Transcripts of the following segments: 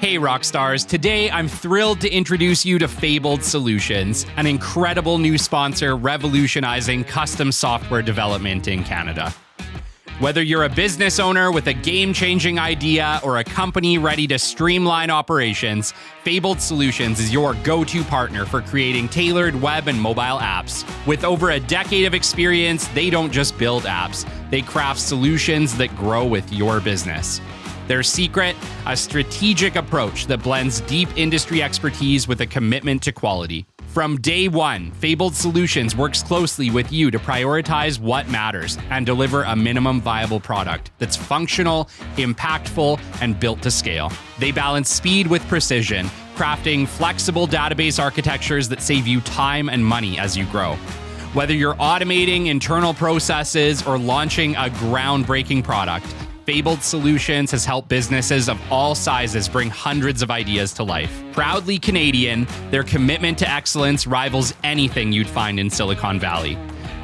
Hey rock stars, today I'm thrilled to introduce you to Fabled Solutions, an incredible new sponsor revolutionizing custom software development in Canada. Whether you're a business owner with a game-changing idea or a company ready to streamline operations, Fabled Solutions is your go-to partner for creating tailored web and mobile apps. With over a decade of experience, they don't just build apps, they craft solutions that grow with your business. Their secret, a strategic approach that blends deep industry expertise with a commitment to quality. From day one, Fabled Solutions works closely with you to prioritize what matters and deliver a minimum viable product that's functional, impactful, and built to scale. They balance speed with precision, crafting flexible database architectures that save you time and money as you grow. Whether you're automating internal processes or launching a groundbreaking product, Fabled Solutions has helped businesses of all sizes bring hundreds of ideas to life. Proudly Canadian, their commitment to excellence rivals anything you'd find in Silicon Valley.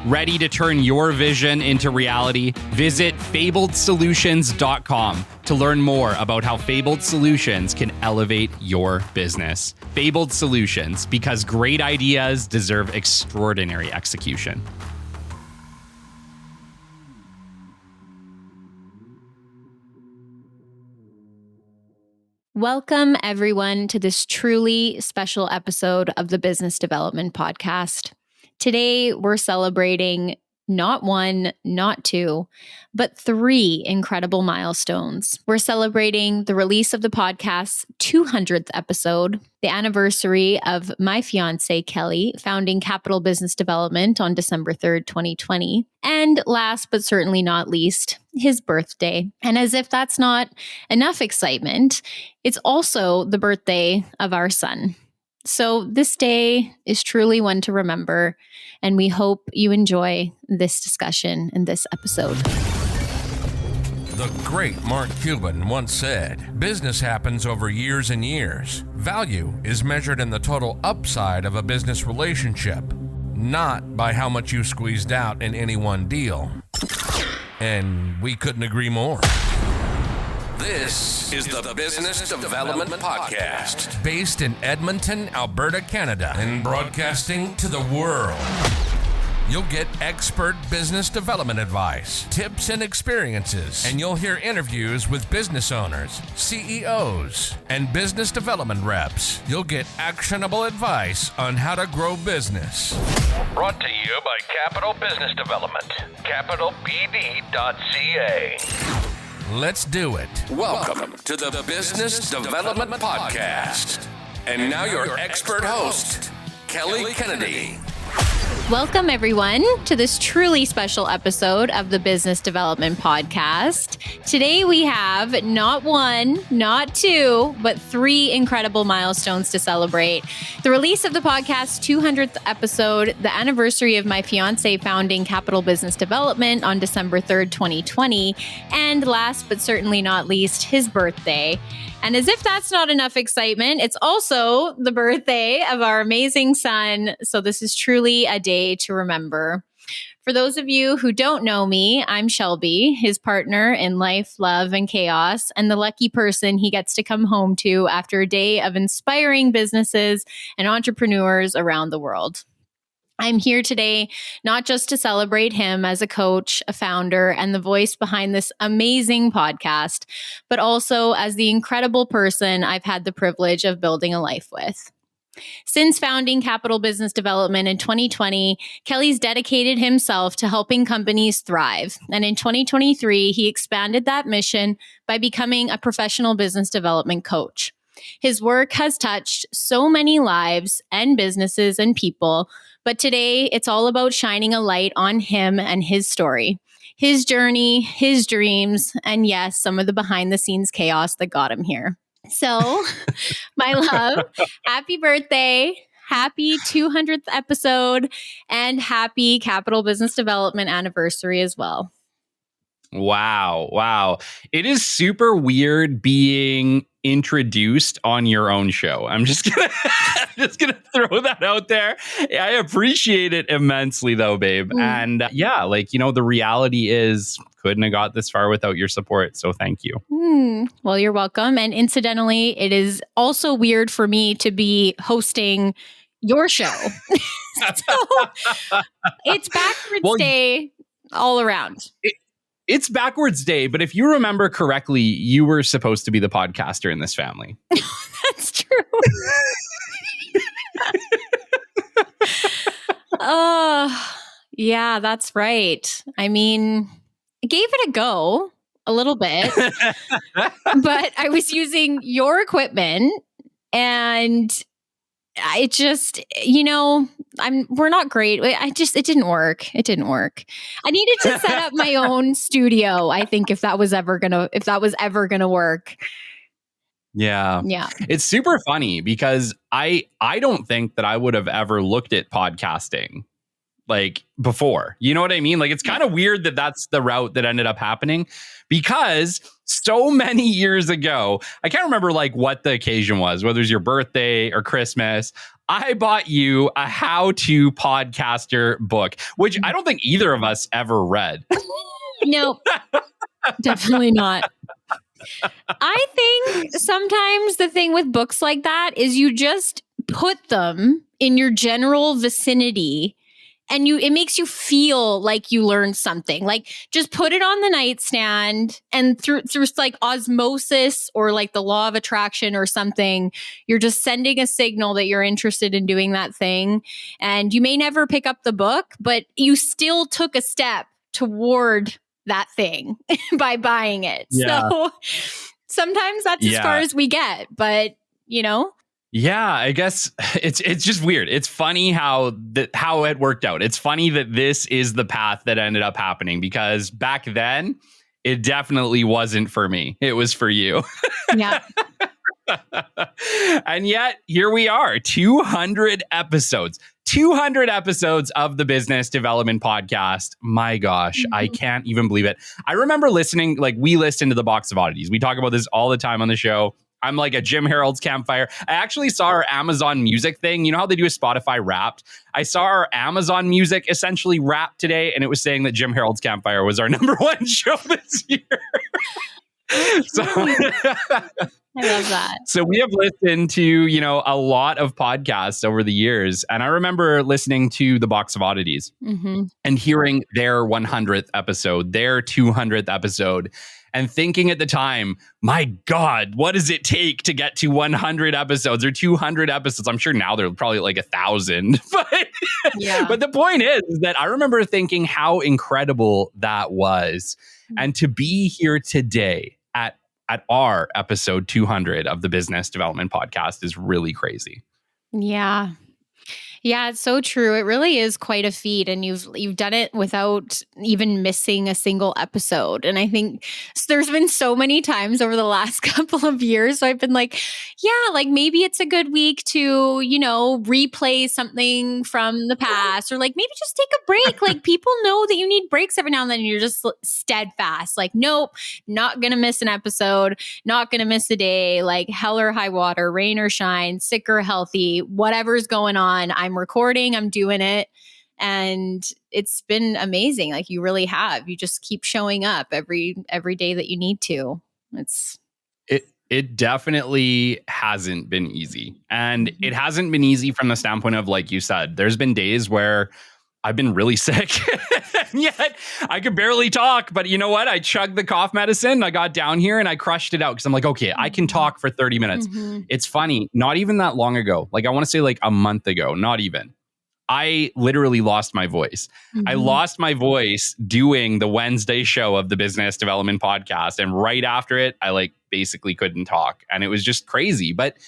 Ready to turn your vision into reality? Visit fabledsolutions.com to learn more about how Fabled Solutions can elevate your business. Fabled Solutions, because great ideas deserve extraordinary execution. Welcome, everyone, to this truly special episode of the Business Development Podcast. Today, we're celebrating not one, not two, but three incredible milestones. We're celebrating the release of the podcast's 200th episode, the anniversary of my fiance, Kelly, founding Capital Business Development on December 3rd, 2020, and last but certainly not least, his birthday. And as if that's not enough excitement, it's also the birthday of our son. So this day is truly one to remember, and we hope you enjoy this discussion in this episode. The great Mark Cuban once said, "Business happens over years and years. Value is measured in the total upside of a business relationship, not by how much you squeezed out in any one deal." And we couldn't agree more. This is the Business Development Podcast, based in Edmonton, Alberta, Canada, and broadcasting to the world. You'll get expert business development advice, tips and experiences, and you'll hear interviews with business owners, CEOs, and business development reps. You'll get actionable advice on how to grow business. Brought to you by Capital Business Development, capitalbd.ca. Let's do it. Welcome to the Business Development Podcast. And now your expert host, Kelly Kennedy. Welcome, everyone, to this truly special episode of the Business Development Podcast. Today, we have not one, not two, but three incredible milestones to celebrate. The release of the podcast's 200th episode, the anniversary of my fiance founding Capital Business Development on December 3rd, 2020, and last but certainly not least, his birthday. And as if that's not enough excitement, it's also the birthday of our amazing son. So this is truly a day to remember. For those of you who don't know me, I'm Shelby, his partner in life, love, and chaos, and the lucky person he gets to come home to after a day of inspiring businesses and entrepreneurs around the world. I'm here today not just to celebrate him as a coach, a founder, and the voice behind this amazing podcast, but also as the incredible person I've had the privilege of building a life with. Since founding Capital Business Development in 2020, Kelly's dedicated himself to helping companies thrive. And in 2023, he expanded that mission by becoming a professional business development coach. His work has touched so many lives and businesses and people, but today it's all about shining a light on him and his story, his journey, his dreams, and yes, some of the behind the scenes chaos that got him here. So, my love, happy birthday, happy 200th episode, and happy Capital Business Development anniversary as well. Wow. Wow. It is super weird being introduced on your own show. I'm just gonna just gonna throw that out there. I appreciate it immensely though, babe. And yeah, like, the reality is couldn't have got this far without your support. So thank you. Well, you're welcome. And incidentally, it is also weird for me to be hosting your show. So it's backwards day all around. It's backwards day, but if you remember correctly, you were supposed to be the podcaster in this family. That's true. Yeah, that's right. I mean, I gave it a go a little bit, but I was using your equipment and it just, we're not great. It didn't work. It didn't work. I needed to set up my own studio. I think if that was ever gonna work. Yeah. Yeah. It's super funny because I don't think that I would have ever looked at podcasting like before. You know what I mean? Like, it's kind of weird that that's the route that ended up happening because so many years ago, I can't remember like what the occasion was, whether it was your birthday or Christmas. I bought you a how-to podcaster book, which I don't think either of us ever read. No, definitely not. I think sometimes the thing with books like that is you just put them in your general vicinity and it makes you feel like you learned something. Like, just put it on the nightstand and through like osmosis or like the law of attraction or something, you're just sending a signal that you're interested in doing that thing. And you may never pick up the book, but you still took a step toward that thing by buying it. Yeah. So sometimes that's as far as we get, but Yeah, I guess it's just weird. It's funny how it worked out. It's funny that this is the path that ended up happening because back then it definitely wasn't for me. It was for you. Yeah. And yet here we are, 200 episodes. 200 episodes of the Business Development Podcast. My gosh, I can't even believe it. I remember listening, like we listen to the Box of Oddities. We talk about this all the time on the show. I'm like a Jim Harold's Campfire. I actually saw our Amazon Music thing. You know how they do a Spotify Wrapped? I saw our Amazon Music essentially Wrapped today, and it was saying that Jim Harold's Campfire was our #1 show this year. So I love that. So we have listened to, a lot of podcasts over the years. And I remember listening to the Box of Oddities and hearing their 100th episode, their 200th episode, and thinking at the time, my God, what does it take to get to 100 episodes or 200 episodes? I'm sure now they're probably like 1,000. But the point is that I remember thinking how incredible that was. And to be here today at our episode 200 of the Business Development Podcast is really crazy. Yeah. Yeah, it's so true. It really is quite a feat, and you've done it without even missing a single episode. And I think there's been so many times over the last couple of years, so I've been like, yeah, like maybe it's a good week to, replay something from the past, or like maybe just take a break. Like, people know that you need breaks every now and then, and you're just steadfast. Like, nope, not gonna miss an episode, not gonna miss a day, like hell or high water, rain or shine, sick or healthy, whatever's going on, I'm recording, I'm doing it. And it's been amazing. Like, you really have. You just keep showing up every day that you need to. It definitely hasn't been easy. And it hasn't been easy from the standpoint of, like you said, there's been days where I've been really sick. And yet I could barely talk. But you know what? I chugged the cough medicine. I got down here and I crushed it out because I'm like, okay, I can talk for 30 minutes. It's funny. Not even that long ago. Like, I want to say like a month ago, not even. I literally lost my voice. I lost my voice doing the Wednesday show of the Business Development Podcast. And right after it, I like basically couldn't talk. And it was just crazy. But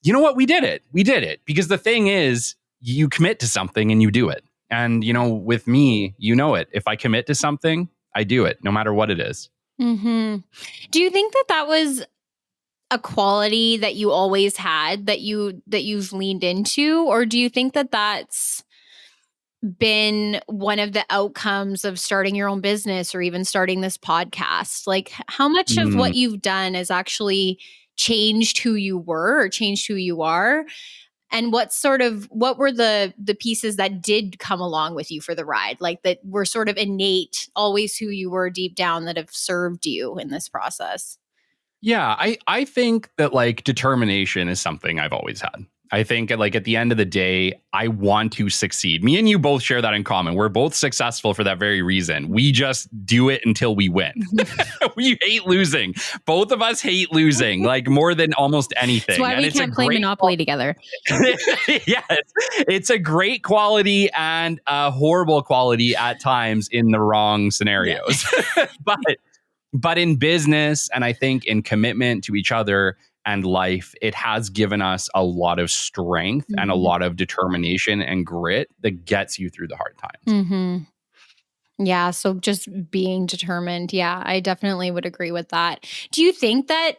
you know what? We did it. We did it. Because the thing is, you commit to something and you do it. And, with me, it. If I commit to something, I do it, no matter what it is. Do you think that was a quality that you always had, that you've leaned into? Or do you think that that's been one of the outcomes of starting your own business or even starting this podcast? Like, how much of what you've done has actually changed who you were or changed who you are? And what were the pieces that did come along with you for the ride, like that were sort of innate, always who you were deep down, that have served you in this process? Yeah, I think that like determination is something I've always had. I think like at the end of the day, I want to succeed. Me and you both share that in common. We're both successful for that very reason. We just do it until we win. We hate losing. Both of us hate losing, like more than almost anything. That's why we can't play Monopoly together. Yes, it's a great quality and a horrible quality at times in the wrong scenarios. Yeah. But in business, and I think in commitment to each other and life, it has given us a lot of strength and a lot of determination and grit that gets you through the hard times. Mm-hmm. Yeah. So just being determined. Yeah, I definitely would agree with that. Do you think that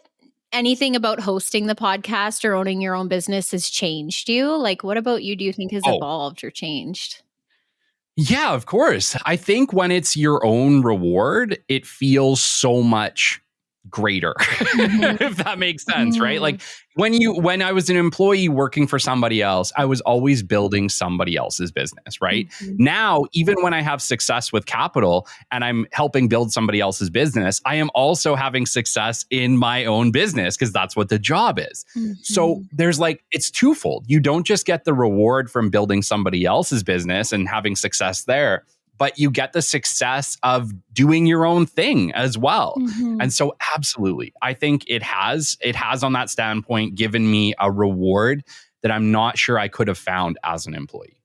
anything about hosting the podcast or owning your own business has changed you? Like, what about you do you think has evolved or changed? Yeah, of course. I think when it's your own reward, it feels so much greater, if that makes sense, right? Like when I was an employee working for somebody else, I was always building somebody else's business, right? Now, even when I have success with capital and I'm helping build somebody else's business, I am also having success in my own business because that's what the job is. So there's like, it's twofold. You don't just get the reward from building somebody else's business and having success there, but you get the success of doing your own thing as well. And so absolutely, I think it has on that standpoint given me a reward that I'm not sure I could have found as an employee.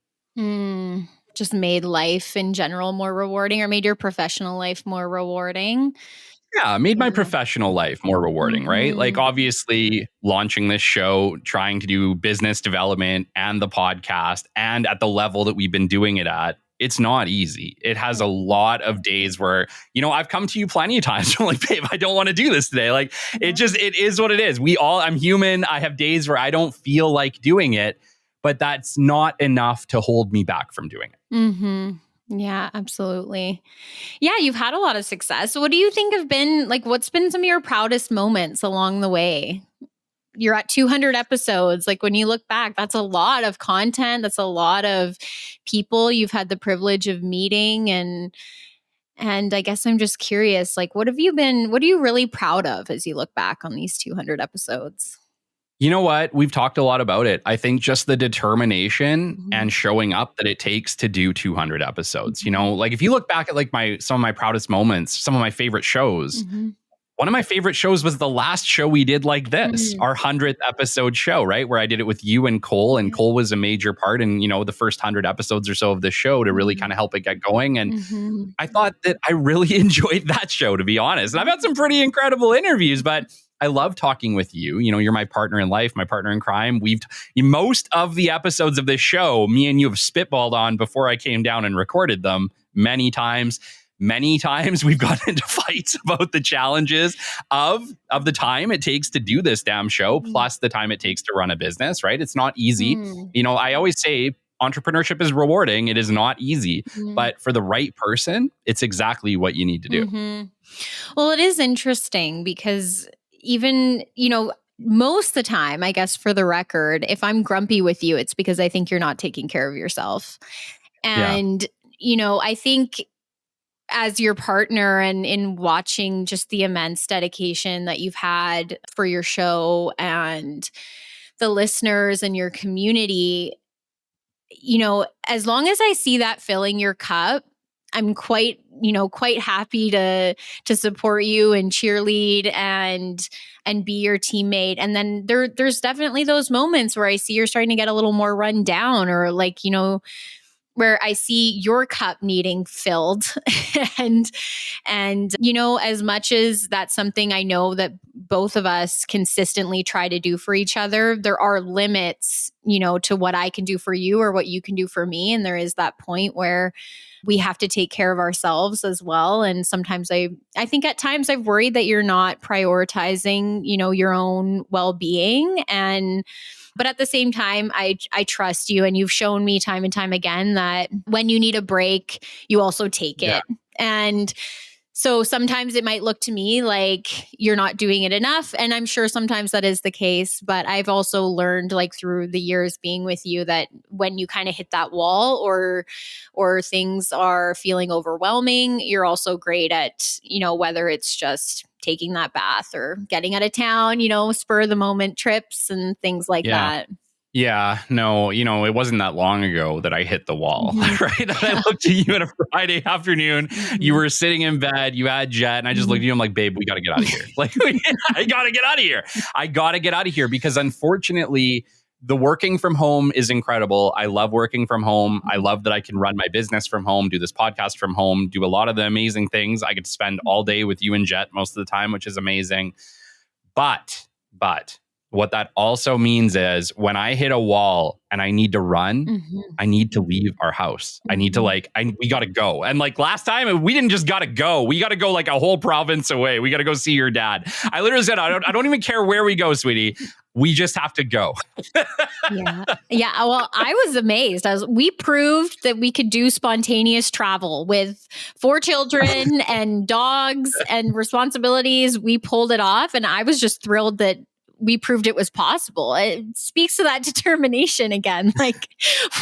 Just made life in general more rewarding, or made your professional life more rewarding? Yeah, made my professional life more rewarding, right? Like obviously launching this show, trying to do business development and the podcast, and at the level that we've been doing it at, it's not easy. It has a lot of days where, I've come to you plenty of times. I'm like, babe, I don't want to do this today. Like it is what it is. I'm human. I have days where I don't feel like doing it, but that's not enough to hold me back from doing it. Yeah, absolutely. Yeah, you've had a lot of success. What do you think have been what's been some of your proudest moments along the way? You're at 200 episodes. Like when you look back, that's a lot of content. That's a lot of people you've had the privilege of meeting. And I guess I'm just curious, what are you really proud of as you look back on these 200 episodes? You know what? We've talked a lot about it. I think just the determination and showing up that it takes to do 200 episodes. Like if you look back at some of my proudest moments, some of my favorite shows, one of my favorite shows was the last show we did like this, our 100th episode show, right? Where I did it with you and Cole, and Cole was a major part in, the first 100 episodes or so of the show to really kind of help it get going. And I thought that I really enjoyed that show, to be honest. And I've had some pretty incredible interviews, but I love talking with you. You're my partner in life, my partner in crime. Most of the episodes of this show, me and you have spitballed on before I came down and recorded them many times. Many times we've gotten into fights about the challenges of the time it takes to do this damn show, plus the time it takes to run a business, right? It's not easy. I always say entrepreneurship is rewarding. It is not easy, but for the right person, it's exactly what you need to do. Well, it is interesting because even, most of the time, I guess for the record, if I'm grumpy with you, it's because I think you're not taking care of yourself. And, I think as your partner and in watching just the immense dedication that you've had for your show and the listeners and your community, as long as I see that filling your cup, I'm quite happy to support you and cheerlead and be your teammate. And then there's definitely those moments where I see you're starting to get a little more run down, or where I see your cup needing filled. and as much as that's something I know that both of us consistently try to do for each other, there are limits to what I can do for you or what you can do for me. And there is that point where we have to take care of ourselves as well. And sometimes I think at times I've worried that you're not prioritizing, your own well-being. But at the same time, I trust you, and you've shown me time and time again that when you need a break, you also take it. Yeah. And so sometimes it might look to me like you're not doing it enough. And I'm sure sometimes that is the case. But I've also learned, like through the years being with you, that when you kind of hit that wall or things are feeling overwhelming, you're also great at, whether it's just taking that bath or getting out of town, spur of the moment trips and things like that. Yeah, no, it wasn't that long ago that I hit the wall, right? And I looked at you on a Friday afternoon. You were sitting in bed, you had Jet, and I just looked at you. I'm like, babe, we got to get out of here. Like, I got to get out of here. I got to get out of here because unfortunately, the working from home is incredible. I love working from home. I love that I can run my business from home, do this podcast from home, do a lot of the amazing things. I get to spend all day with you and Jet most of the time, which is amazing. But what that also means is when I hit a wall and I need to run, I need to leave our house. I need to we got to go. And like last time, we didn't just got to go. We got to go like a whole province away. We got to go see your dad. I literally said, I don't even care where we go, sweetie. We just have to go. Yeah. Well, I was amazed. We proved that we could do spontaneous travel with 4 children and dogs and responsibilities. We pulled it off. And I was just thrilled that we proved it was possible. It speaks to that determination again. Like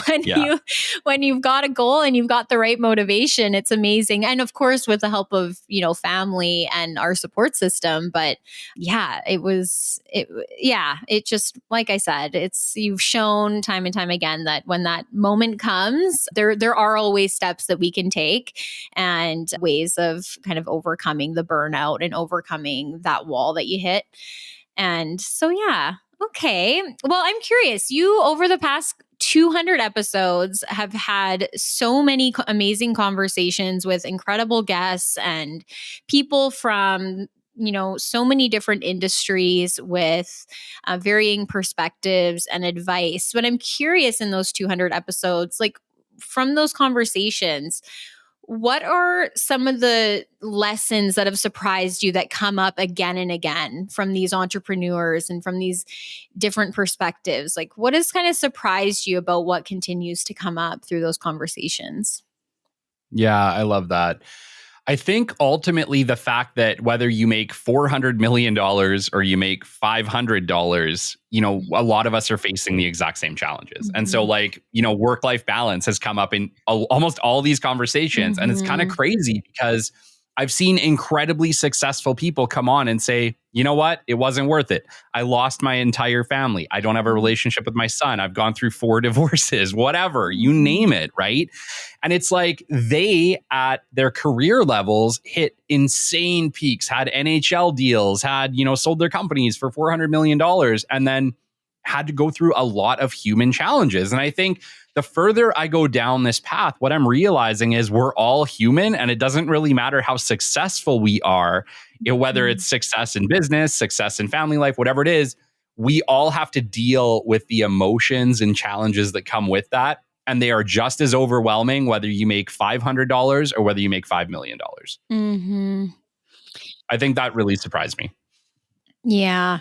when you've got a goal and you've got the right motivation, it's amazing. And of course, with the help of, family and our support system. But yeah, it just, like I said, you've shown time and time again that when that moment comes, there are always steps that we can take and ways of kind of overcoming the burnout and overcoming that wall that you hit. And so, yeah. Okay. Well, I'm curious. You, over the past 200 episodes, have had so many amazing conversations with incredible guests and people from, so many different industries with varying perspectives and advice. But I'm curious, in those 200 episodes, like from those conversations, what are some of the lessons that have surprised you that come up again and again from these entrepreneurs and from these different perspectives? Like, what has kind of surprised you about what continues to come up through those conversations? Yeah, I love that. I think ultimately the fact that whether you make $400 million or you make $500, a lot of us are facing the exact same challenges. And so work-life balance has come up in almost all these conversations. And it's kind of crazy because I've seen incredibly successful people come on and say, you know what? It wasn't worth it. I lost my entire family. I don't have a relationship with my son. I've gone through 4 divorces, whatever, you name it, right? And it's like they, at their career levels, hit insane peaks, had NHL deals, had, sold their companies for $400 million, and then had to go through a lot of human challenges. And I think the further I go down this path, what I'm realizing is we're all human, and it doesn't really matter how successful we are, whether it's success in business, success in family life, whatever it is, we all have to deal with the emotions and challenges that come with that. And they are just as overwhelming, whether you make $500 or whether you make $5 million. I think that really surprised me. Yeah.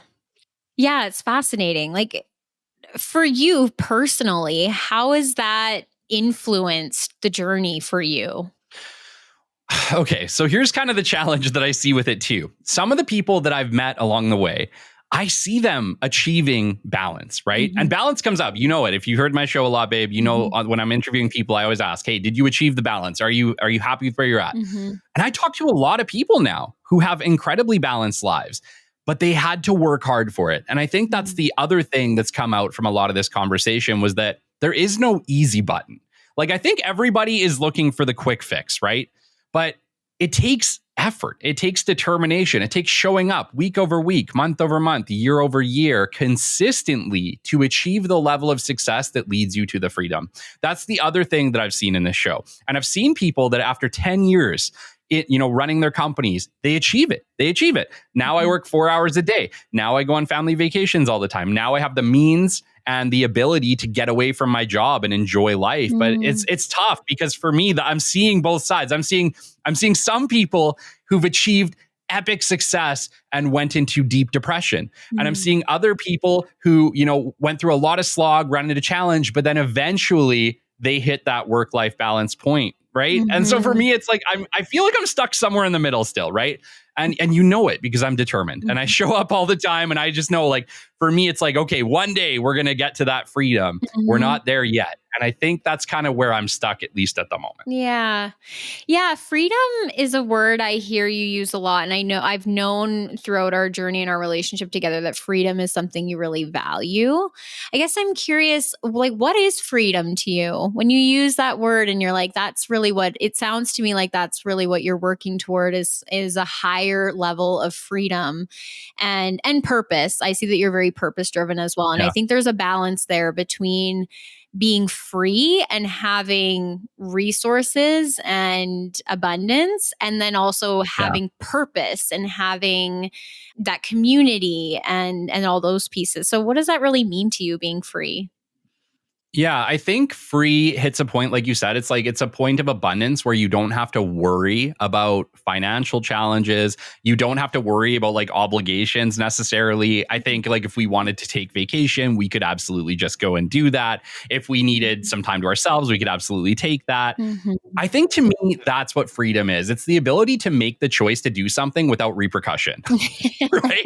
Yeah, it's fascinating. Like, for you personally, how has that influenced the journey for you? Okay, so here's kind of the challenge that I see with it too. Some of the people that I've met along the way, I see them achieving balance, right? And balance comes up. You know it. If you heard my show a lot, babe, when I'm interviewing people, I always ask, hey, did you achieve the balance? Are you happy with where you're at? And I talk to a lot of people now who have incredibly balanced lives, but they had to work hard for it. And I think that's the other thing that's come out from a lot of this conversation was that there is no easy button. Like, I think everybody is looking for the quick fix, right? But it takes effort. It takes determination. It takes showing up week over week, month over month, year over year, consistently to achieve the level of success that leads you to the freedom. That's the other thing that I've seen in this show. And I've seen people that after 10 years, running their companies, they achieve it. Now I work 4 hours a day. Now I go on family vacations all the time. Now I have the means and the ability to get away from my job and enjoy life. But it's tough because for me, I'm seeing both sides. I'm seeing some people who've achieved epic success and went into deep depression. And I'm seeing other people who, went through a lot of slog, ran into challenge, but then eventually they hit that work-life balance point, right? And so for me, it's like, I feel like I'm stuck somewhere in the middle still, right? And it because I'm determined and I show up all the time, and I just know, like, for me, it's like, okay, one day we're going to get to that freedom. We're not there yet. And I think that's kind of where I'm stuck, at least at the moment. Yeah. Yeah. Freedom is a word I hear you use a lot. And I know I've known throughout our journey and our relationship together that freedom is something you really value. I guess I'm curious, like, what is freedom to you? When you use that word and you're like, that's really what it sounds to me like, that's really what you're working toward is a higher level of freedom and purpose. I see that you're very purpose driven as well. And I think there's a balance there between being free and having resources and abundance, and then also having purpose and having that community and all those pieces. So what does that really mean to you, being free? Yeah, I think free hits a point, like you said, it's a point of abundance where you don't have to worry about financial challenges. You don't have to worry about like obligations necessarily. I think like if we wanted to take vacation, we could absolutely just go and do that. If we needed some time to ourselves, we could absolutely take that. I think to me, that's what freedom is. It's the ability to make the choice to do something without repercussion, right?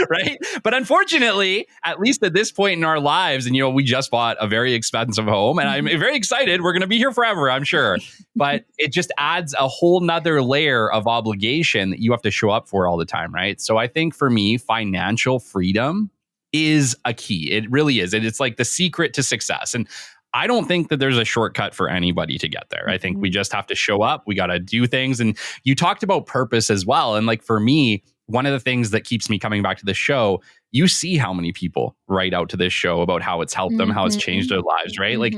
Right. But unfortunately, at least at this point in our lives, and we just bought a very expensive home, and I'm very excited. We're going to be here forever, I'm sure. But it just adds a whole nother layer of obligation that you have to show up for all the time. Right. So I think for me, financial freedom is a key. It really is. And it's like the secret to success. And I don't think that there's a shortcut for anybody to get there. I think we just have to show up. We got to do things. And you talked about purpose as well. And like for me, one of the things that keeps me coming back to the show, you see how many people write out to this show about how it's helped them, how it's changed their lives, right? Like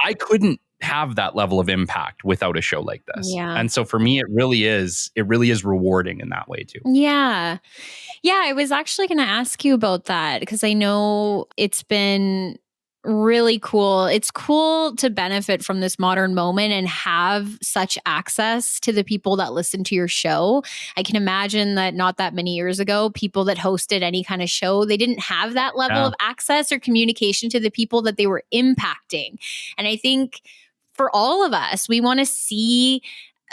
I couldn't have that level of impact without a show like this. Yeah. And so for me, it really is rewarding in that way too. Yeah. Yeah. I was actually going to ask you about that because I know it's been really cool. It's cool to benefit from this modern moment and have such access to the people that listen to your show. I can imagine that not that many years ago, people that hosted any kind of show, they didn't have that level of access or communication to the people that they were impacting. And I think for all of us, we want to see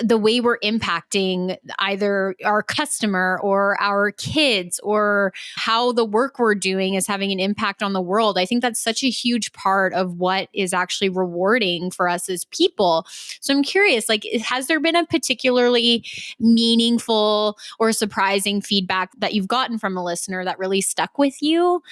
the way we're impacting either our customer or our kids, or how the work we're doing is having an impact on the world. I think that's such a huge part of what is actually rewarding for us as people. So I'm curious, like, has there been a particularly meaningful or surprising feedback that you've gotten from a listener that really stuck with you?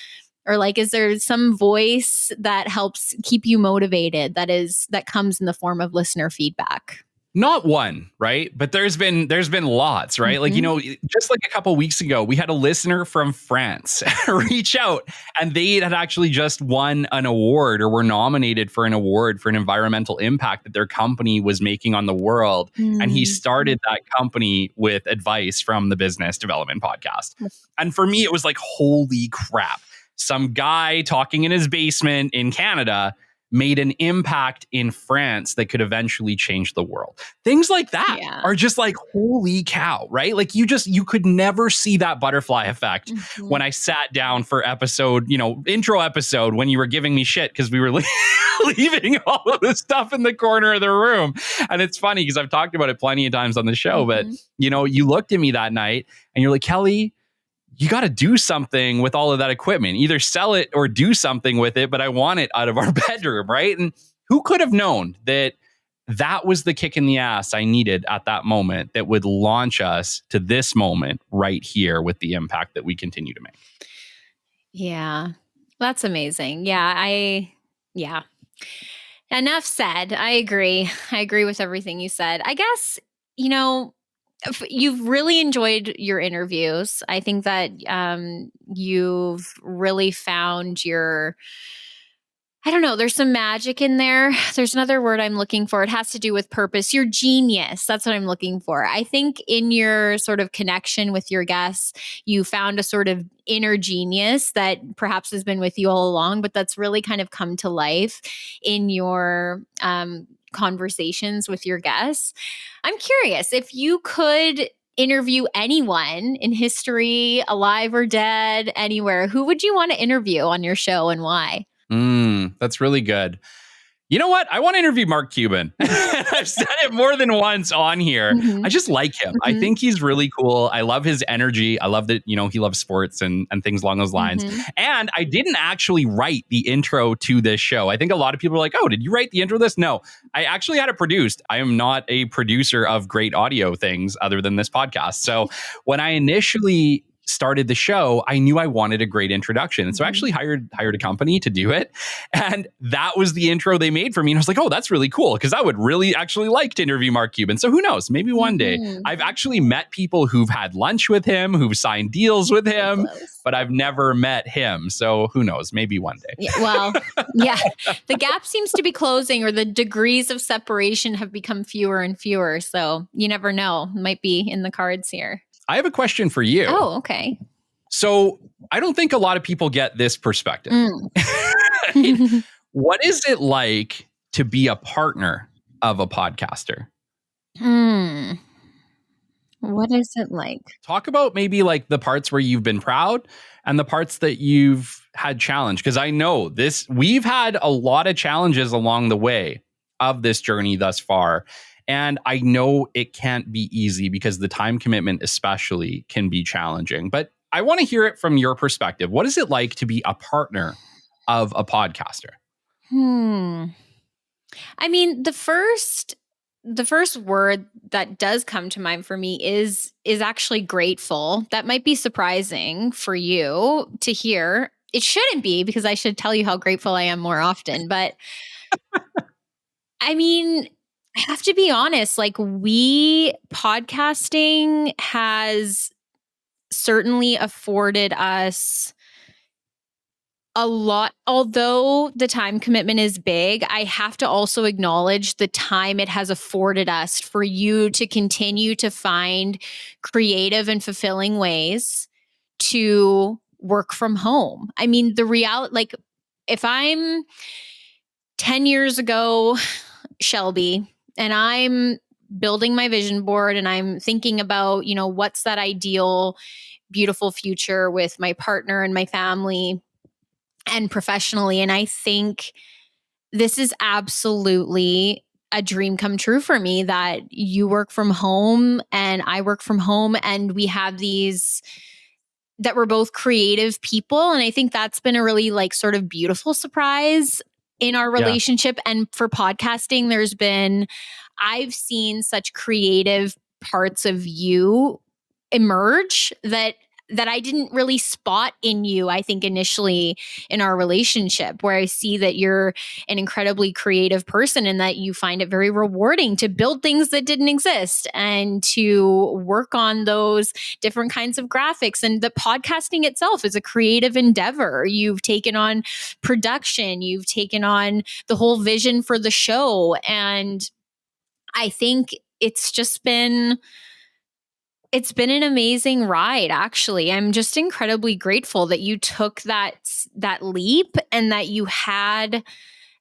Or like, is there some voice that helps keep you motivated that comes in the form of listener feedback? Not one, right? But there's been lots, right? Like, just like a couple of weeks ago, we had a listener from France reach out, and they had actually just won an award or were nominated for an award for an environmental impact that their company was making on the world. And he started that company with advice from the Business Development Podcast. And for me, it was like, holy crap. Some guy talking in his basement in Canada made an impact in France that could eventually change the world. Things like that are just like, holy cow, right? Like you could never see that butterfly effect when I sat down for intro episode, when you were giving me shit because we were leaving all of this stuff in the corner of the room. And it's funny because I've talked about it plenty of times on the show, but you looked at me that night and you're like, Kelly, you got to do something with all of that equipment, either sell it or do something with it. But I want it out of our bedroom. Right. And who could have known that was the kick in the ass I needed at that moment that would launch us to this moment right here with the impact that we continue to make. Yeah, that's amazing. Yeah. Enough said. I agree. I agree with everything you said. I guess, you've really enjoyed your interviews. I think that you've really found I don't know. There's some magic in there. There's another word I'm looking for. It has to do with purpose. Your genius. That's what I'm looking for. I think in your sort of connection with your guests, you found a sort of inner genius that perhaps has been with you all along, but that's really kind of come to life in your conversations with your guests. I'm curious if you could interview anyone in history, alive or dead, anywhere, who would you want to interview on your show and why? That's really good. You know what? I want to interview Mark Cuban. I've said it more than once on here. Mhm. I just like him. I think he's really cool. I love his energy. I love that, he loves sports and things along those lines. And I didn't actually write the intro to this show. I think a lot of people are like, oh, did you write the intro to this? No, I actually had it produced. I am not a producer of great audio things other than this podcast. So when I initially started the show, I knew I wanted a great introduction. And so I actually hired a company to do it. And that was the intro they made for me. And I was like, oh, that's really cool. Because I would really actually like to interview Mark Cuban. So who knows? Maybe one day. I've actually met people who've had lunch with him, who've signed deals with him, but I've never met him. So who knows? Maybe one day. Yeah, well, yeah. The gap seems to be closing, or the degrees of separation have become fewer and fewer. So you never know. Might be in the cards here. I have a question for you. Oh, okay. So I don't think a lot of people get this perspective. What is it like to be a partner of a podcaster? What is it like? Talk about maybe like the parts where you've been proud and the parts that you've had challenge. Because I know we've had a lot of challenges along the way of this journey thus far. And I know it can't be easy because the time commitment especially can be challenging. But I want to hear it from your perspective. What is it like to be a partner of a podcaster? I mean, the first word that does come to mind for me is actually grateful. That might be surprising for you to hear. It shouldn't be, because I should tell you how grateful I am more often. But I mean, I have to be honest, like podcasting has certainly afforded us a lot. Although the time commitment is big, I have to also acknowledge the time it has afforded us for you to continue to find creative and fulfilling ways to work from home. I mean, the reality, like if I'm 10 years ago, Shelby, and I'm building my vision board and I'm thinking about, what's that ideal, beautiful future with my partner and my family and professionally. And I think this is absolutely a dream come true for me, that you work from home and I work from home, and we have that we're both creative people. And I think that's been a really sort of beautiful surprise in our relationship. Yeah. And for podcasting, I've seen such creative parts of you emerge that I didn't really spot in you, I think, initially in our relationship, where I see that you're an incredibly creative person and that you find it very rewarding to build things that didn't exist and to work on those different kinds of graphics. And the podcasting itself is a creative endeavor. You've taken on production, you've taken on the whole vision for the show. And I think it's been an amazing ride, actually. I'm just incredibly grateful that you took that leap and that you had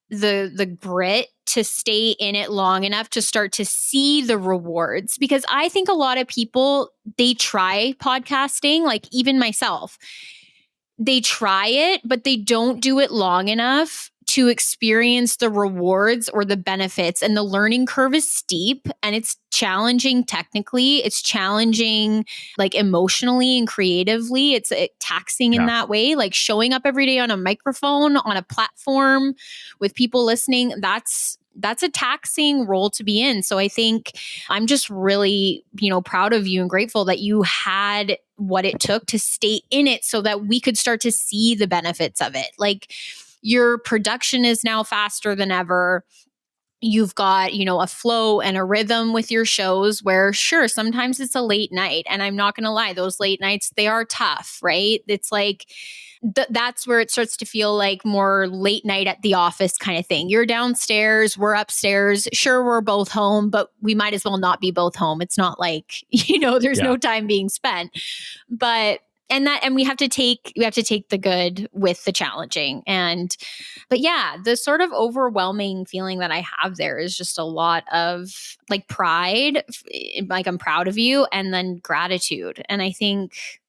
the grit to stay in it long enough to start to see the rewards. Because I think a lot of people, they try podcasting, like even myself, they try it, but they don't do it long enough to experience the rewards or the benefits. And the learning curve is steep and it's challenging technically. It's challenging emotionally and creatively. It's taxing in that way. Like showing up every day on a microphone, on a platform with people listening, that's a taxing role to be in. So I think I'm just really, proud of you and grateful that you had what it took to stay in it so that we could start to see the benefits of it. Like, your production is now faster than ever. You've got, a flow and a rhythm with your shows where, sure, sometimes it's a late night. And I'm not going to lie, those late nights, they are tough, right? It's like that's where it starts to feel like more late night at the office kind of thing. You're downstairs, we're upstairs. Sure, we're both home, but we might as well not be both home. It's not like, there's no time being spent. But we have to take the good with the challenging. But yeah, the sort of overwhelming feeling that I have there is just a lot of like pride, like I'm proud of you, and then gratitude. And I think,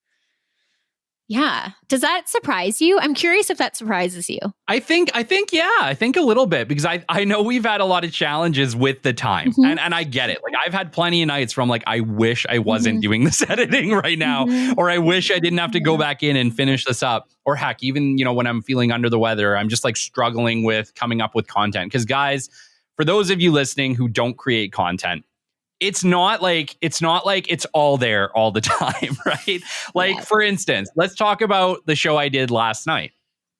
yeah. Does that surprise you? I'm curious if that surprises you. I think a little bit, because I know we've had a lot of challenges with the time, and I get it. Like I've had plenty of nights from like, I wish I wasn't doing this editing right now, or I wish I didn't have to go back in and finish this up, or heck, even, when I'm feeling under the weather, I'm just like struggling with coming up with content. Because guys, for those of you listening who don't create content, it's not like it's all there all the time, right? Like, for instance, let's talk about the show I did last night.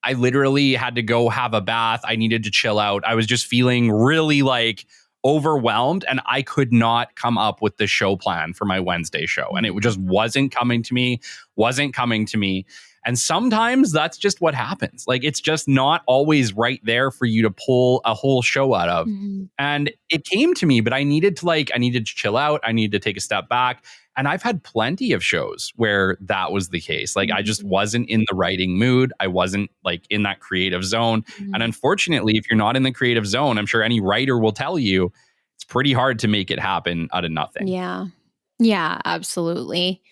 I literally had to go have a bath. I needed to chill out. I was just feeling really like overwhelmed, and I could not come up with the show plan for my Wednesday show. And it just wasn't coming to me. And sometimes that's just what happens. Like, it's just not always right there for you to pull a whole show out of. And it came to me, but I needed to chill out. I needed to take a step back. And I've had plenty of shows where that was the case. Like, I just wasn't in the writing mood. I wasn't like in that creative zone. And unfortunately, if you're not in the creative zone, I'm sure any writer will tell you, it's pretty hard to make it happen out of nothing. Yeah, absolutely.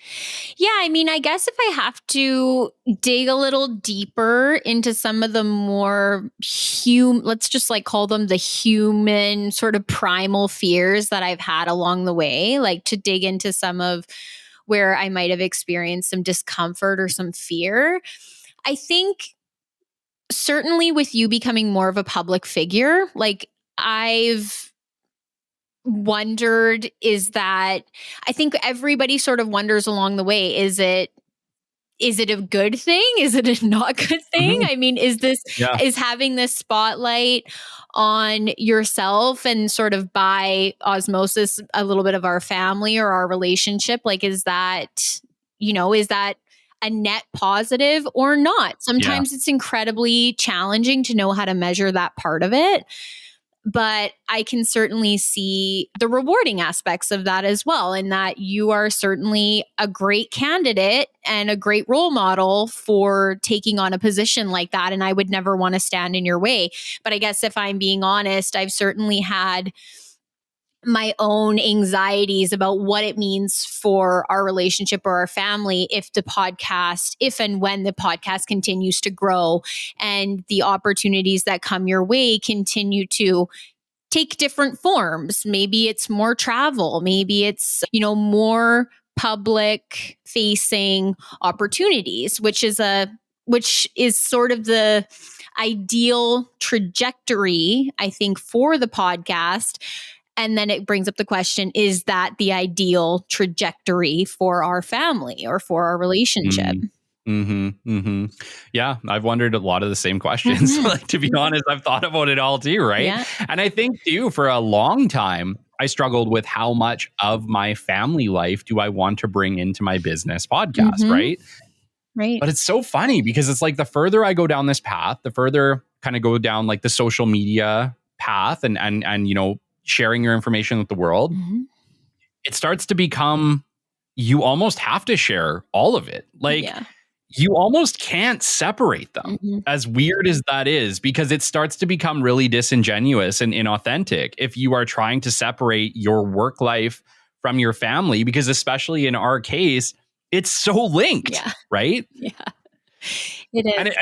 Yeah, I mean, I guess if I have to dig a little deeper into some of the more let's just like call them the human sort of primal fears that I've had along the way, like to dig into some of where I might have experienced some discomfort or some fear. I think certainly with you becoming more of a public figure, like I've wondered, I think everybody sort of wonders along the way, is it a good thing? Is it a not good thing? I mean, is having this spotlight on yourself and sort of by osmosis a little bit of our family or our relationship, like, is that a net positive or not? Sometimes it's incredibly challenging to know how to measure that part of it. But I can certainly see the rewarding aspects of that as well, in that you are certainly a great candidate and a great role model for taking on a position like that. And I would never want to stand in your way. But I guess if I'm being honest, I've certainly had my own anxieties about what it means for our relationship or our family if and when the podcast continues to grow and the opportunities that come your way continue to take different forms. Maybe it's more travel, maybe it's, more public facing opportunities, which is sort of the ideal trajectory, I think, for the podcast. And then it brings up the question, is that the ideal trajectory for our family or for our relationship? Yeah, I've wondered a lot of the same questions. Like, to be honest, I've thought about it all too, right? Yeah. And I think too, for a long time, I struggled with how much of my family life do I want to bring into my business podcast, right? Right. But it's so funny because it's like the further I go down this path, the further kind of go down like the social media path and sharing your information with the world, it starts to become, you almost have to share all of it. Like, you almost can't separate them, as weird as that is, because it starts to become really disingenuous and inauthentic if you are trying to separate your work life from your family, because especially in our case, it's so linked, right? Yeah. It is.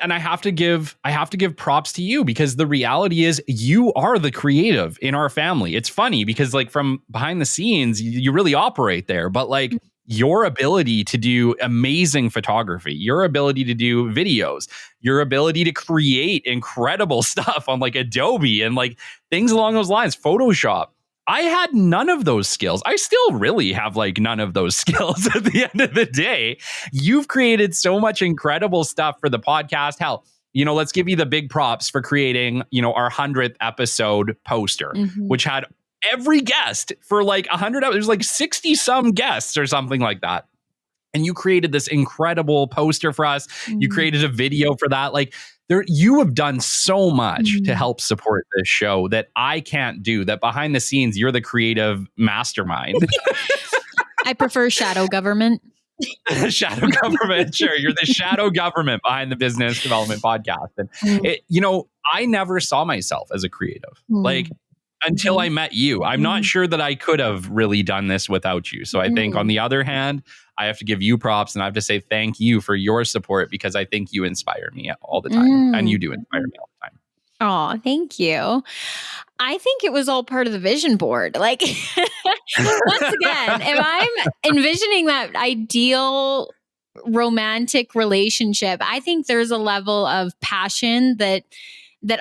And I have to give props to you, because the reality is you are the creative in our family. It's funny because like from behind the scenes, you really operate there, but like your ability to do amazing photography, your ability to do videos, your ability to create incredible stuff on like Adobe and like things along those lines, Photoshop. I had none of those skills. I still really have like none of those skills at the end of the day. You've created so much incredible stuff for the podcast. Hell, let's give you the big props for creating, our 100th episode poster, which had every guest for like 100. There's like 60 some guests or something like that. And you created this incredible poster for us. You Mm. created a video for that. Like you have done so much to Mm. help support this show that I can't do, that behind the scenes, you're the creative mastermind. I prefer shadow government. Shadow government. Sure. You're the shadow government behind the Business Development Podcast. And Mm. I never saw myself as a creative. Mm. Like, until I met you. I'm not Mm. sure that I could have really done this without you. So I think on the other hand, I have to give you props and I have to say thank you for your support, because I think you inspire me all the time. And you do inspire me all the time. Oh, thank you. I think it was all part of the vision board. Like, once again, if I'm envisioning that ideal romantic relationship, I think there's a level of passion that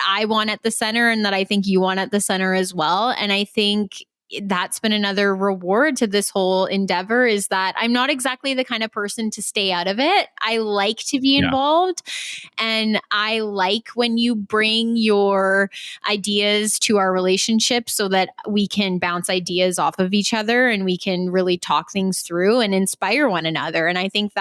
I want at the center, and that I think you want at the center as well. And I think that's been another reward to this whole endeavor, is that I'm not exactly the kind of person to stay out of it. I like to be involved, and I like when you bring your ideas to our relationship so that we can bounce ideas off of each other and we can really talk things through and inspire one another. And I think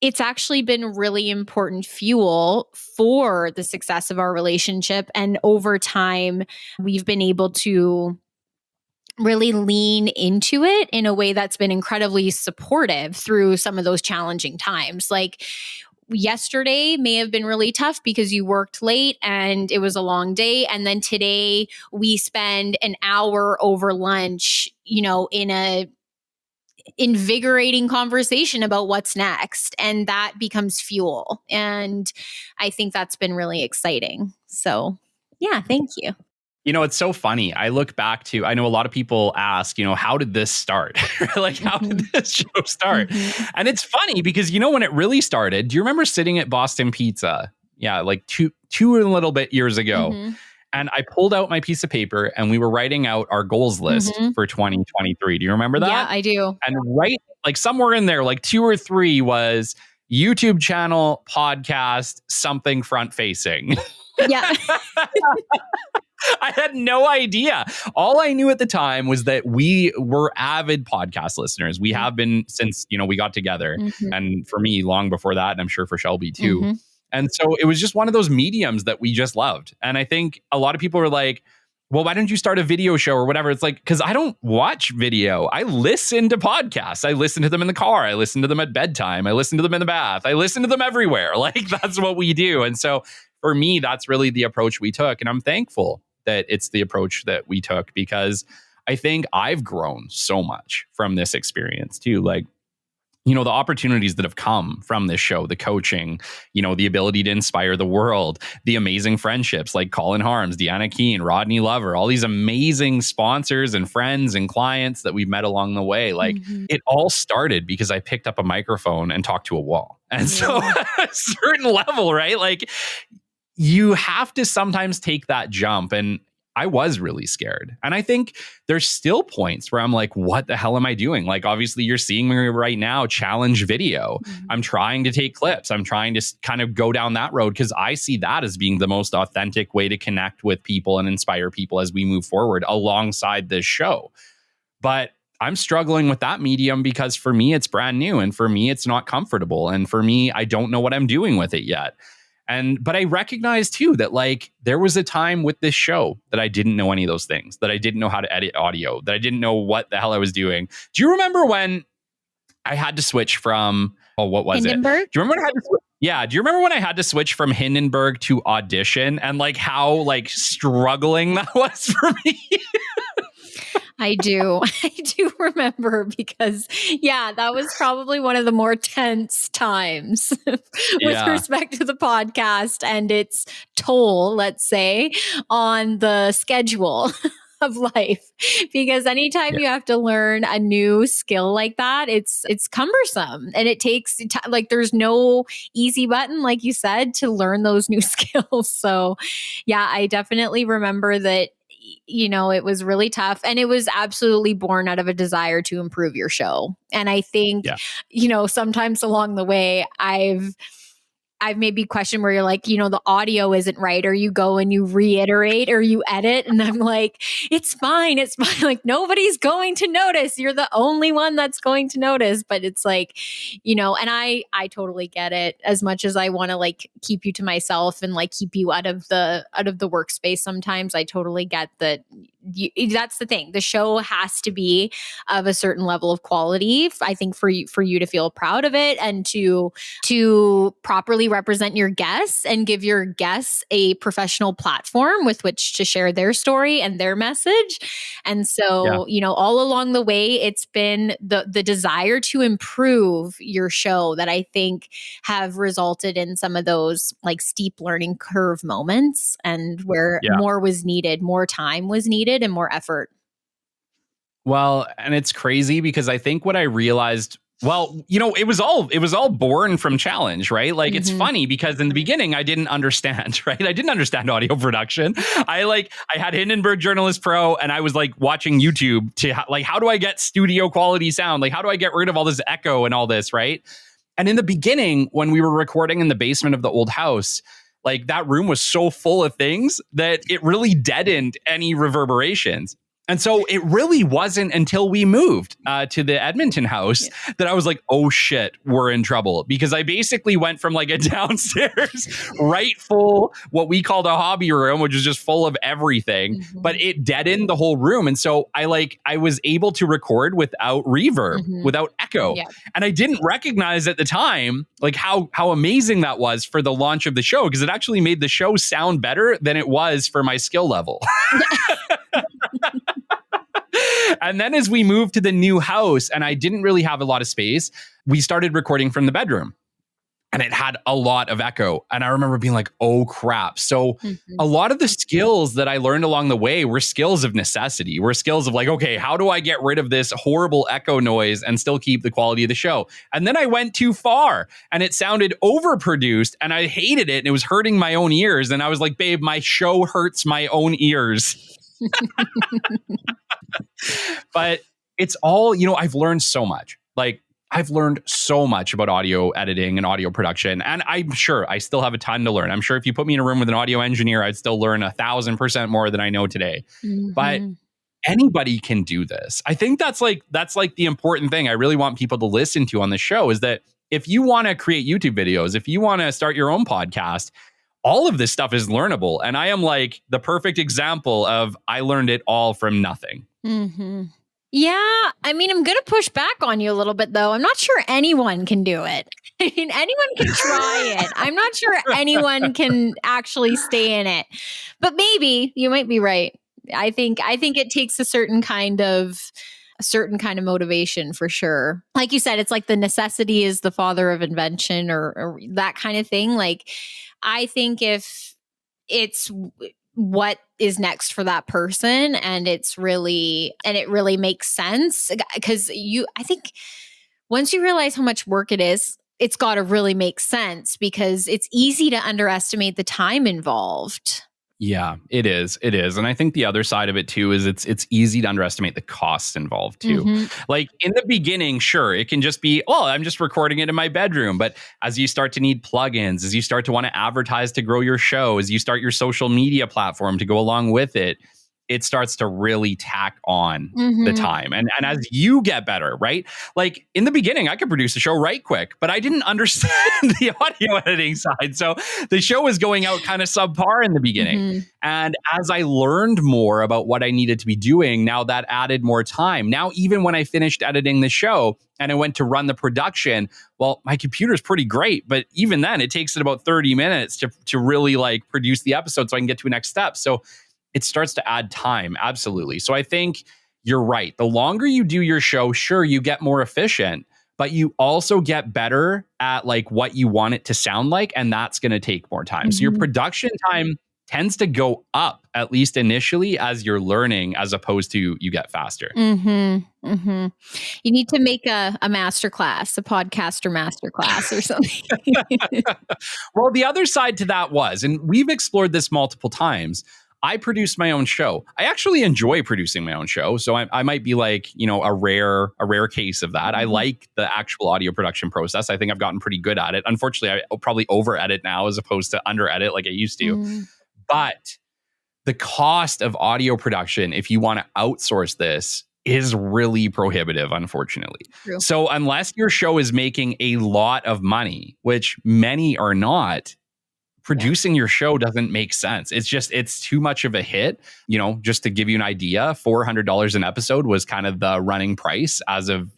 it's actually been really important fuel for the success of our relationship. And over time, we've been able to really lean into it in a way that's been incredibly supportive through some of those challenging times. Like, yesterday may have been really tough because you worked late and it was a long day. And then today we spend an hour over lunch, in a invigorating conversation about what's next, and that becomes fuel. And I think that's been really exciting. So yeah, thank you. It's so funny. I look back to, I know a lot of people ask, how did this start? Like, how did this show start? And it's funny because, when it really started, do you remember sitting at Boston Pizza? Yeah, like two and a little bit years ago. And I pulled out my piece of paper and we were writing out our goals list for 2023. Do you remember that? Yeah, I do. And like somewhere in there, like 2 or 3 was YouTube channel, podcast, something front facing. Yeah. I had no idea. All I knew at the time was that we were avid podcast listeners. We have been since, we got together. And for me, long before that, and I'm sure for Shelby too. And so it was just one of those mediums that we just loved. And I think a lot of people were like, well, why don't you start a video show or whatever? It's like, because I don't watch video. I listen to podcasts. I listen to them in the car. I listen to them at bedtime. I listen to them in the bath. I listen to them everywhere. Like, that's what we do. And so for me, that's really the approach we took. And I'm thankful that it's the approach that we took, because I think I've grown so much from this experience too. Like, the opportunities that have come from this show, the coaching, the ability to inspire the world, the amazing friendships like Colin Harms, Deanna Keane, Rodney Lover, all these amazing sponsors and friends and clients that we've met along the way. Like, it all started because I picked up a microphone and talked to a wall. And so at a certain level, right? Like, you have to sometimes take that jump. And I was really scared. And I think there's still points where I'm like, what the hell am I doing? Like, obviously you're seeing me right now, challenge video. I'm trying to take clips. I'm trying to kind of go down that road because I see that as being the most authentic way to connect with people and inspire people as we move forward alongside this show. But I'm struggling with that medium because for me, it's brand new. And for me, it's not comfortable. And for me, I don't know what I'm doing with it yet. But I recognize too that like there was a time with this show that I didn't know any of those things, that I didn't know how to edit audio, that I didn't know what the hell I was doing. Do you remember when I had to switch from, what was Hindenburg? it? Do you remember when I had to do you remember when I had to switch from Hindenburg to Audition and like how like struggling that was for me? I do remember because, that was probably one of the more tense times with respect to the podcast and its toll, let's say, on the schedule of life. Because anytime you have to learn a new skill like that, it's cumbersome and it takes like there's no easy button, like you said, to learn those new skills. So I definitely remember that. It was really tough and it was absolutely born out of a desire to improve your show. And I think, sometimes along the way, I've I've maybe questioned where you're like, the audio isn't right, or you go and you reiterate or you edit. And I'm like, it's fine. It's fine. Like, nobody's going to notice. You're the only one that's going to notice. But it's like, and I totally get it. As much as I want to like keep you to myself and like keep you out of the workspace sometimes, I totally get that. That's the thing. The show has to be of a certain level of quality, I think, for you to feel proud of it and to properly represent your guests and give your guests a professional platform with which to share their story and their message. And so, all along the way, it's been the desire to improve your show that I think have resulted in some of those like steep learning curve moments, and where more was needed, more time was needed, and more effort. Well, and it's crazy because I think what I realized, it was all born from challenge, right? Like, it's funny because in the beginning I didn't understand, right? I didn't understand audio production. I had Hindenburg Journalist Pro, and I was like watching YouTube to how do I get studio quality sound? Like, how do I get rid of all this echo and all this, right? And in the beginning, when we were recording in the basement of the old house, like, that room was so full of things that it really deadened any reverberations. And so it really wasn't until we moved to the Edmonton house that I was like, oh shit, we're in trouble. Because I basically went from like a downstairs right full, what we called a hobby room, which is just full of everything, but it deadened the whole room. And so I was able to record without reverb, without echo. Yeah. And I didn't recognize at the time like how amazing that was for the launch of the show, because it actually made the show sound better than it was for my skill level. And then as we moved to the new house and I didn't really have a lot of space, we started recording from the bedroom, and it had a lot of echo. And I remember being like, oh crap. So a lot of the skills that I learned along the way were skills of necessity, were skills of like, okay, how do I get rid of this horrible echo noise and still keep the quality of the show? And then I went too far and it sounded overproduced and I hated it and it was hurting my own ears. And I was like, babe, my show hurts my own ears. But it's all, I've learned so much. Like, I've learned so much about audio editing and audio production. And I'm sure I still have a ton to learn. I'm sure if you put me in a room with an audio engineer, I'd still learn 1,000% more than I know today. But anybody can do this. I think that's like the important thing I really want people to listen to on the show is that if you want to create YouTube videos, if you want to start your own podcast, all of this stuff is learnable. And I am like the perfect example of I learned it all from nothing. Yeah. I mean, I'm going to push back on you a little bit, though. I'm not sure anyone can do it. I mean, anyone can try it. I'm not sure anyone can actually stay in it. But maybe you might be right. I think it takes a certain kind of motivation for sure. Like you said, it's like the necessity is the father of invention or that kind of thing. Like, I think if it's what is next for that person and it really makes sense, because I think once you realize how much work it is, it's got to really make sense, because it's easy to underestimate the time involved. Yeah, it is. It is. And I think the other side of it too is it's easy to underestimate the costs involved too. Like in the beginning, sure, it can just be, oh, I'm just recording it in my bedroom. But as you start to need plugins, as you start to want to advertise to grow your show, as you start your social media platform to go along with it, it starts to really tack on the time. And as you get better, right? Like in the beginning, I could produce a show right quick, but I didn't understand the audio editing side. So the show was going out kind of subpar in the beginning. And as I learned more about what I needed to be doing, now that added more time. Now, even when I finished editing the show and I went to run the production, well, my computer's pretty great, but even then it takes it about 30 minutes to really like produce the episode so I can get to a next step. So it starts to add time. Absolutely. So I think you're right. The longer you do your show, sure, you get more efficient, but you also get better at like what you want it to sound like. And that's going to take more time. So your production time tends to go up, at least initially, as you're learning, as opposed to you get faster. You need to make a masterclass, a podcaster masterclass or something. Well, the other side to that was, and we've explored this multiple times, I produce my own show. I actually enjoy producing my own show. So I might be like, a rare case of that. I like the actual audio production process. I think I've gotten pretty good at it. Unfortunately, I'll probably over edit now as opposed to under edit like I used to. But the cost of audio production, if you want to outsource this, is really prohibitive, unfortunately. True. So unless your show is making a lot of money, which many are not, producing your show doesn't make sense. It's too much of a hit. Just to give you an idea, $400 an episode was kind of the running price as of,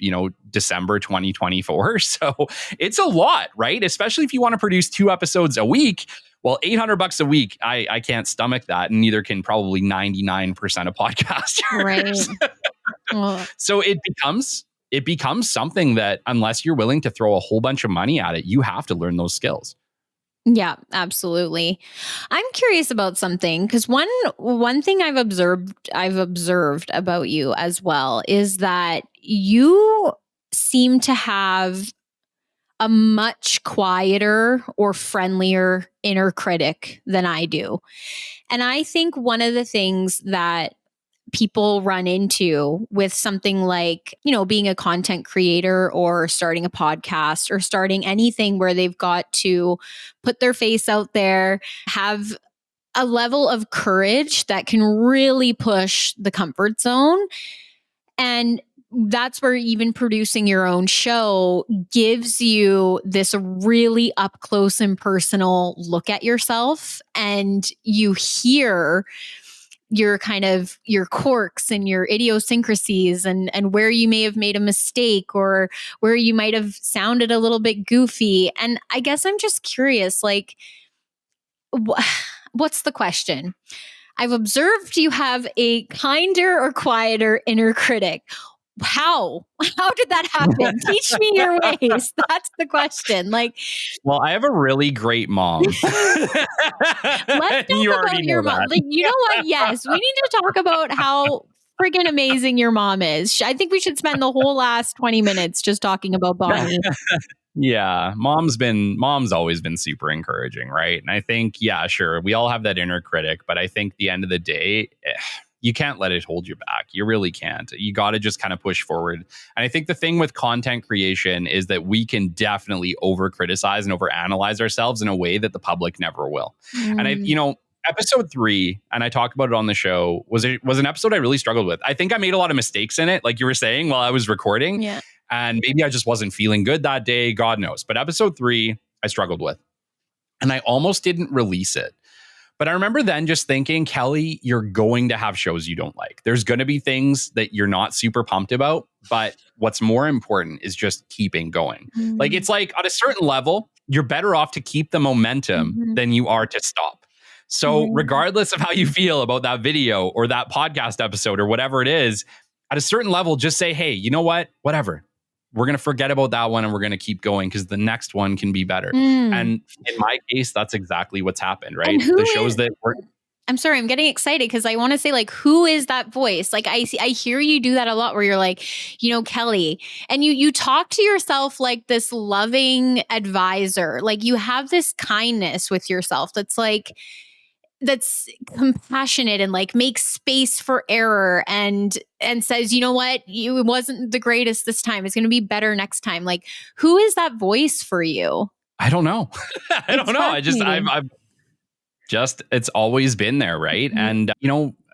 December 2024. So it's a lot, right? Especially if you want to produce 2 episodes a week. Well, $800 a week, I can't stomach that. And neither can probably 99% of podcasters. Right. Well, So it becomes something that unless you're willing to throw a whole bunch of money at it, you have to learn those skills. yeah, absolutely. I'm curious about something because one thing I've observed about you as well is that you seem to have a much quieter or friendlier inner critic than I do. And I think one of the things that people run into with something like, being a content creator or starting a podcast or starting anything where they've got to put their face out there, have a level of courage that can really push the comfort zone. And that's where even producing your own show gives you this really up close and personal look at yourself, and you hear your quirks and your idiosyncrasies and where you may have made a mistake or where you might have sounded a little bit goofy. And I guess I'm just curious, like, what's the question? I've observed you have a kinder or quieter inner critic. How did that happen? Teach me your ways. That's the question. Like, well, I have a really great mom. let's talk about your mom. Like, you know what? Yes, we need to talk about how friggin' amazing your mom is. I think we should spend the whole last 20 minutes just talking about Bonnie. Yeah, mom's always been super encouraging, right? And I think, yeah, sure, we all have that inner critic, but I think the end of the day, you can't let it hold you back. You really can't. You got to just kind of push forward. And I think the thing with content creation is that we can definitely over criticize and over analyze ourselves in a way that the public never will. And episode 3, and I talked about it on the show, was an episode I really struggled with. I think I made a lot of mistakes in it, like you were saying, while I was recording. Yeah. And maybe I just wasn't feeling good that day. God knows. But episode 3, I struggled with. And I almost didn't release it. But I remember then just thinking, Kelly, you're going to have shows you don't like. There's going to be things that you're not super pumped about. But what's more important is just keeping going. Like, it's like at a certain level, you're better off to keep the momentum than you are to stop. So regardless of how you feel about that video or that podcast episode or whatever it is, at a certain level, just say, hey, you know what? Whatever. We're going to forget about that one and we're going to keep going because the next one can be better. And in my case, that's exactly what's happened, right? The shows that were... I'm sorry, I'm getting excited because I want to say, like, who is that voice? Like, I hear you do that a lot where you're like, Kelly, and you talk to yourself like this loving advisor. Like, you have this kindness with yourself that's compassionate and like makes space for error and says, you know what, it wasn't the greatest this time. It's going to be better next time. Like, who is that voice for you? I don't know. I don't know. I've just, it's always been there. Right. And,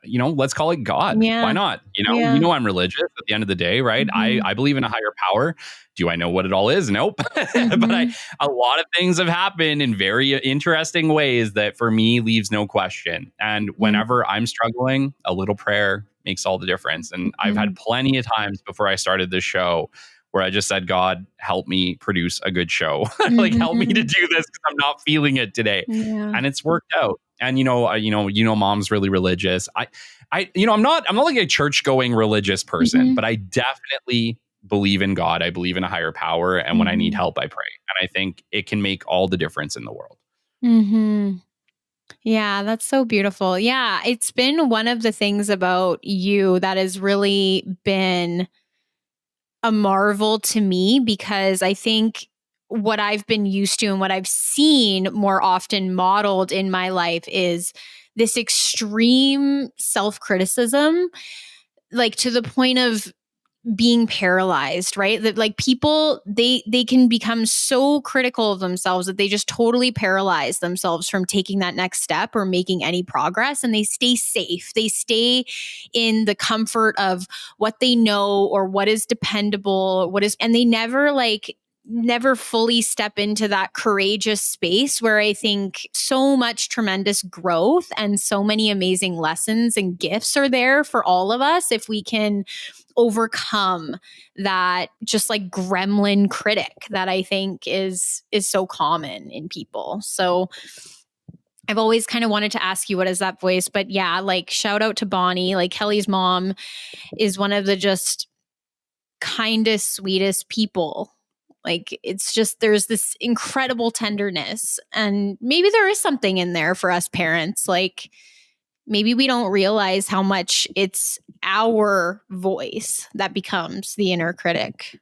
let's call it God. Yeah. Why not? I'm religious at the end of the day, right? I believe in a higher power. Do I know what it all is? Nope. But a lot of things have happened in very interesting ways that for me leaves no question. And whenever I'm struggling, a little prayer makes all the difference. And I've had plenty of times before I started this show where I just said, God, help me produce a good show. Like, help me to do this because I'm not feeling it today. Yeah. And it's worked out. And, mom's really religious. I'm not like a church going religious person, but I definitely believe in God. I believe in a higher power. And when I need help, I pray. And I think it can make all the difference in the world. Yeah, that's so beautiful. Yeah, it's been one of the things about you that has really been a marvel to me, because I think what I've been used to and what I've seen more often modeled in my life is this extreme self-criticism, like to the point of being paralyzed, right? That like people, they can become so critical of themselves that they just totally paralyze themselves from taking that next step or making any progress. And they stay safe. They stay in the comfort of what they know or what is dependable, and they never fully step into that courageous space where I think so much tremendous growth and so many amazing lessons and gifts are there for all of us if we can overcome that just like gremlin critic that I think is so common in people. So I've always kind of wanted to ask you, what is that voice? But yeah, like shout out to Bonnie. Like Kelly's mom is one of the just kindest, sweetest people. Like it's just, there's this incredible tenderness, and maybe there is something in there for us parents. Like maybe we don't realize how much it's our voice that becomes the inner critic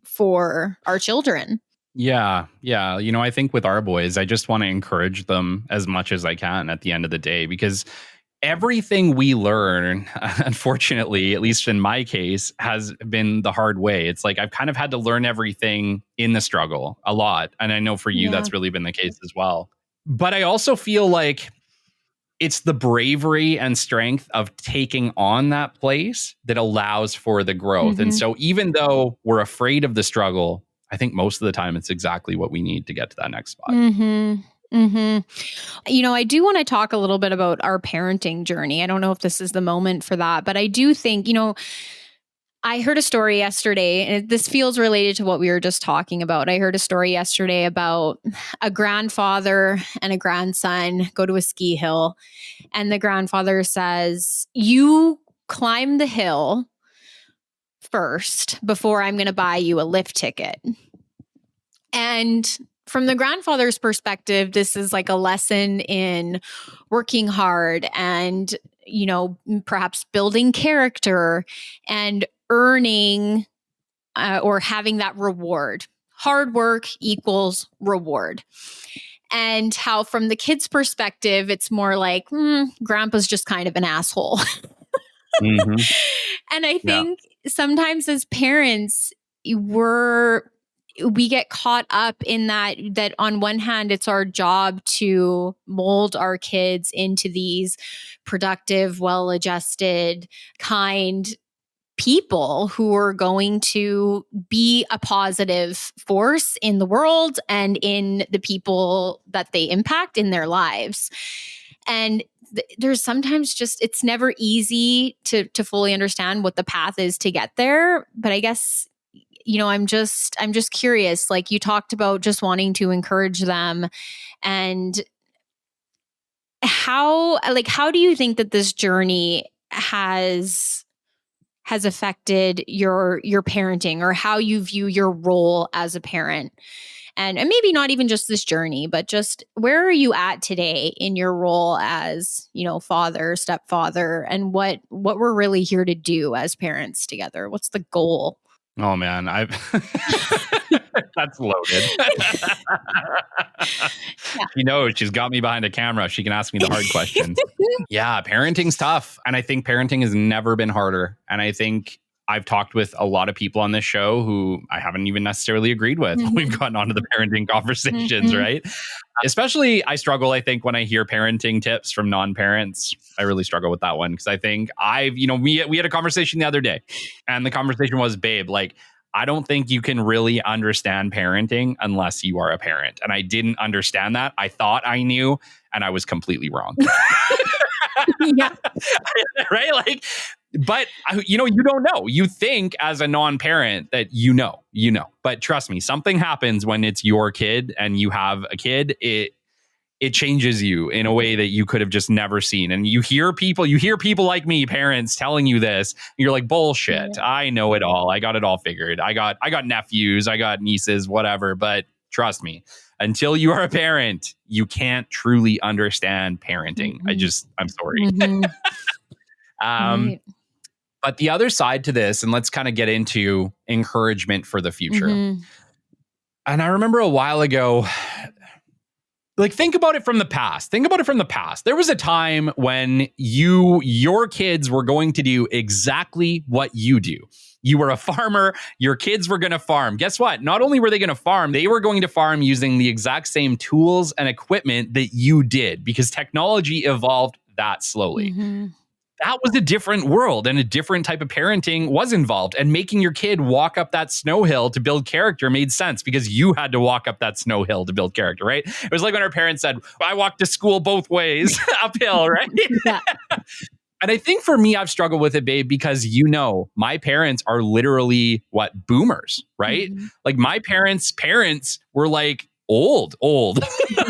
for our children. Yeah. Yeah. I think with our boys, I just want to encourage them as much as I can at the end of the day, because everything we learn, unfortunately, at least in my case, has been the hard way. It's like I've kind of had to learn everything in the struggle a lot. And I know for you, that's really been the case as well. But I also feel like it's the bravery and strength of taking on that place that allows for the growth. And so even though we're afraid of the struggle, I think most of the time it's exactly what we need to get to that next spot. I do want to talk a little bit about our parenting journey. I don't know if this is the moment for that, but I do think, I heard a story yesterday, and this feels related to what we were just talking about. I heard a story yesterday about a grandfather and a grandson go to a ski hill, and the grandfather says, "You climb the hill first before I'm going to buy you a lift ticket." And from the grandfather's perspective, this is like a lesson in working hard and, perhaps building character and earning or having that reward. Hard work equals reward. And how from the kid's perspective, it's more like, grandpa's just kind of an asshole. And I think sometimes as parents, we get caught up in that on one hand, it's our job to mold our kids into these productive, well-adjusted, kind people who are going to be a positive force in the world and in the people that they impact in their lives. And there's sometimes it's never easy to fully understand what the path is to get there. But I guess, I'm just curious, like you talked about just wanting to encourage them, and how do you think that this journey has affected your parenting, or how you view your role as a parent? And maybe not even just this journey, but just where are you at today in your role as, father, stepfather, and what we're really here to do as parents together? What's the goal? Oh man, that's loaded. She knows she's got me behind a camera. She can ask me the hard questions. Yeah, parenting's tough. And I think parenting has never been harder. And I think I've talked with a lot of people on this show who I haven't even necessarily agreed with when we've gotten onto the parenting conversations, right? Especially I struggle, I think, when I hear parenting tips from non-parents. I really struggle with that one because I think we had a conversation the other day, and the conversation was, babe, like, I don't think you can really understand parenting unless you are a parent. And I didn't understand that. I thought I knew, and I was completely wrong. Yeah. Right? Like, but you don't know. You think as a non-parent that you know. But trust me, something happens when it's your kid and you have a kid. It changes you in a way that you could have just never seen. And you hear people like me, parents, telling you this. And you're like, bullshit. Yeah. I know it all. I got it all figured. I got nephews, I got nieces, whatever. But trust me, until you are a parent, you can't truly understand parenting. I'm sorry. Right. But the other side to this, and let's kind of get into encouragement for the future. And I remember a while ago, Like, think about it from the past. Think about it from the past. There was a time when your kids were going to do exactly what you do. You were a farmer. Your kids were going to farm. Guess what? Not only were they going to farm, they were going to farm using the exact same tools and equipment that you did, because technology evolved that slowly. Mm-hmm. That was a different world, and a different type of parenting was involved. And making your kid walk up that snow hill to build character made sense, because you had to walk up that snow hill to build character, right? It was like when our parents said, I walked to school both ways uphill, right? Yeah. And I think for me, I've struggled with it, babe, because my parents are literally boomers, right? Mm-hmm. Like, my parents' parents were like old.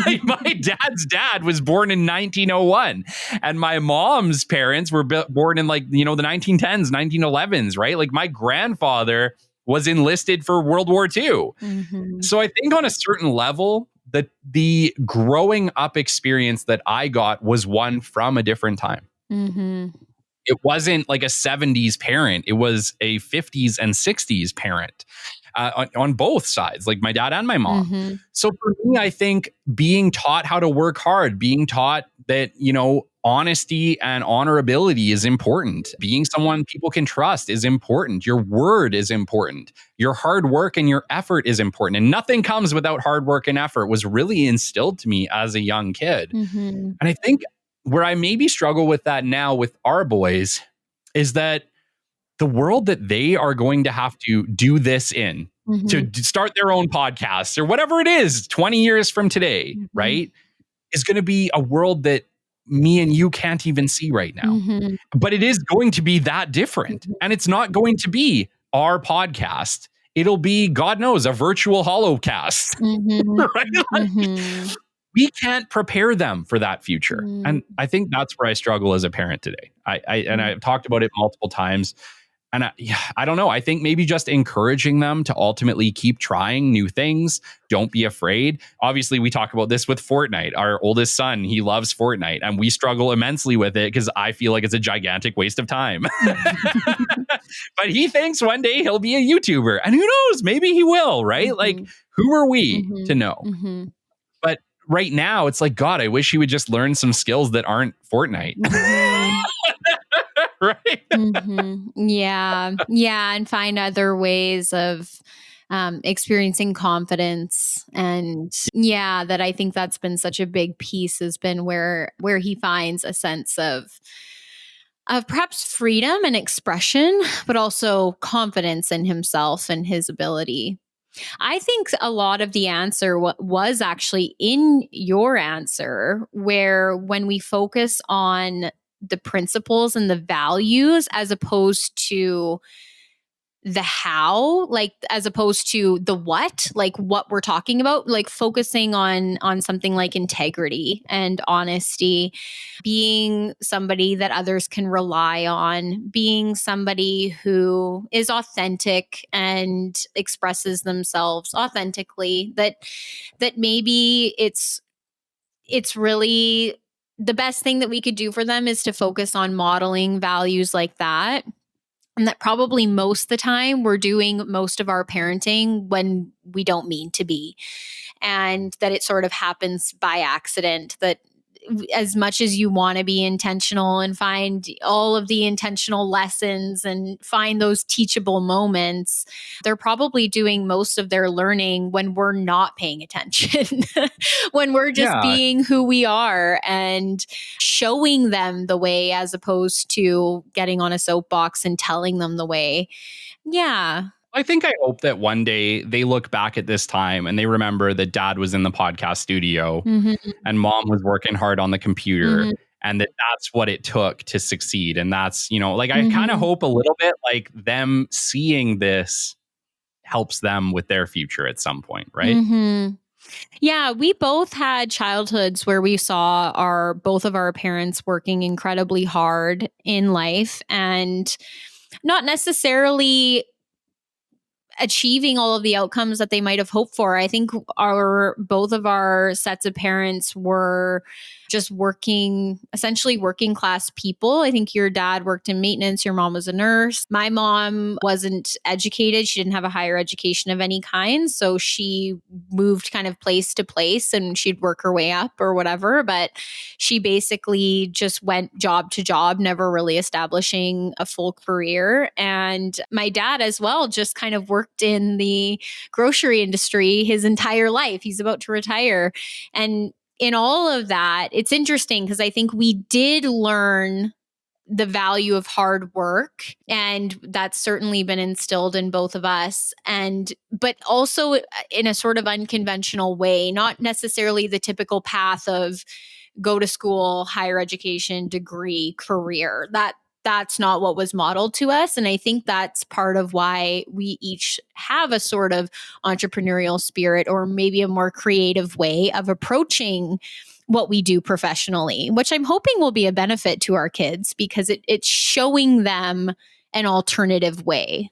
Like, my dad's dad was born in 1901, and my mom's parents were born in the 1910s, 1911s, right? Like, my grandfather was enlisted for World War II. Mm-hmm. So I think on a certain level, that the growing up experience that I got was one from a different time. Mm-hmm. It wasn't like a 70s parent. It was a 50s and 60s parent on both sides, like my dad and my mom. Mm-hmm. So for me, I think being taught how to work hard, being taught that, honesty and honorability is important. Being someone people can trust is important. Your word is important. Your hard work and your effort is important. And nothing comes without hard work and effort was really instilled to me as a young kid. Mm-hmm. And I think where I maybe struggle with that now with our boys is that the world that they are going to have to do this in, Mm-hmm. to start their own podcasts or whatever it is 20 years from today, Mm-hmm. right, is going to be a world that me and you can't even see right now. Mm-hmm. But it is going to be that different. Mm-hmm. And it's not going to be our podcast. It'll be, God knows, a virtual holocast. Mm-hmm. Right? Like, Mm-hmm. we can't prepare them for that future. Mm. And I think that's where I struggle as a parent today. I've talked about it multiple times. And I don't know. I think maybe just encouraging them to ultimately keep trying new things. Don't be afraid. Obviously, we talk about this with Fortnite. Our oldest son, he loves Fortnite, and we struggle immensely with it because I feel like it's a gigantic waste of time. But he thinks one day he'll be a YouTuber, and who knows? Maybe he will, right? Mm-hmm. Like, who are we Mm-hmm. to know? Mm-hmm. But right now, it's like, God, I wish he would just learn some skills that aren't Fortnite. Mm-hmm. Right? Mm-hmm. Yeah. Yeah. And find other ways of experiencing confidence. And yeah, that I think that's been such a big piece, has been where he finds a sense of perhaps freedom and expression, but also confidence in himself and his ability. I think a lot of the answer was actually in your answer, where when we focus on the principles and the values as opposed to the how, like as opposed to the what, like what we're talking about, like focusing on something like integrity and honesty, being somebody that others can rely on, being somebody who is authentic and expresses themselves authentically, that maybe it's really the best thing that we could do for them is to focus on modeling values like that. And that probably most of the time we're doing most of our parenting when we don't mean to be. And that it sort of happens by accident, that as much as you want to be intentional and find all of the intentional lessons and find those teachable moments, they're probably doing most of their learning when we're not paying attention, when we're just being who we are and showing them the way as opposed to getting on a soapbox and telling them the way. Yeah. I think I hope that one day they look back at this time and they remember that dad was in the podcast studio and mom was working hard on the computer and that's what it took to succeed. And that's, I kind of hope a little bit like them seeing this helps them with their future at some point, right? Mm-hmm. Yeah, we both had childhoods where we saw both of our parents working incredibly hard in life and not necessarily achieving all of the outcomes that they might have hoped for. I think both of our sets of parents were just essentially working class people. I think your dad worked in maintenance, your mom was a nurse. My mom wasn't educated. She didn't have a higher education of any kind. So she moved kind of place to place and she'd work her way up or whatever. But she basically just went job to job, never really establishing a full career. And my dad as well just kind of worked in the grocery industry his entire life. He's about to retire. And in all of that, it's interesting because I think we did learn the value of hard work, and that's certainly been instilled in both of us, but also in a sort of unconventional way, not necessarily the typical path of go to school, higher education, degree, career. That's not what was modeled to us. And I think that's part of why we each have a sort of entrepreneurial spirit, or maybe a more creative way of approaching what we do professionally, which I'm hoping will be a benefit to our kids because it's showing them an alternative way.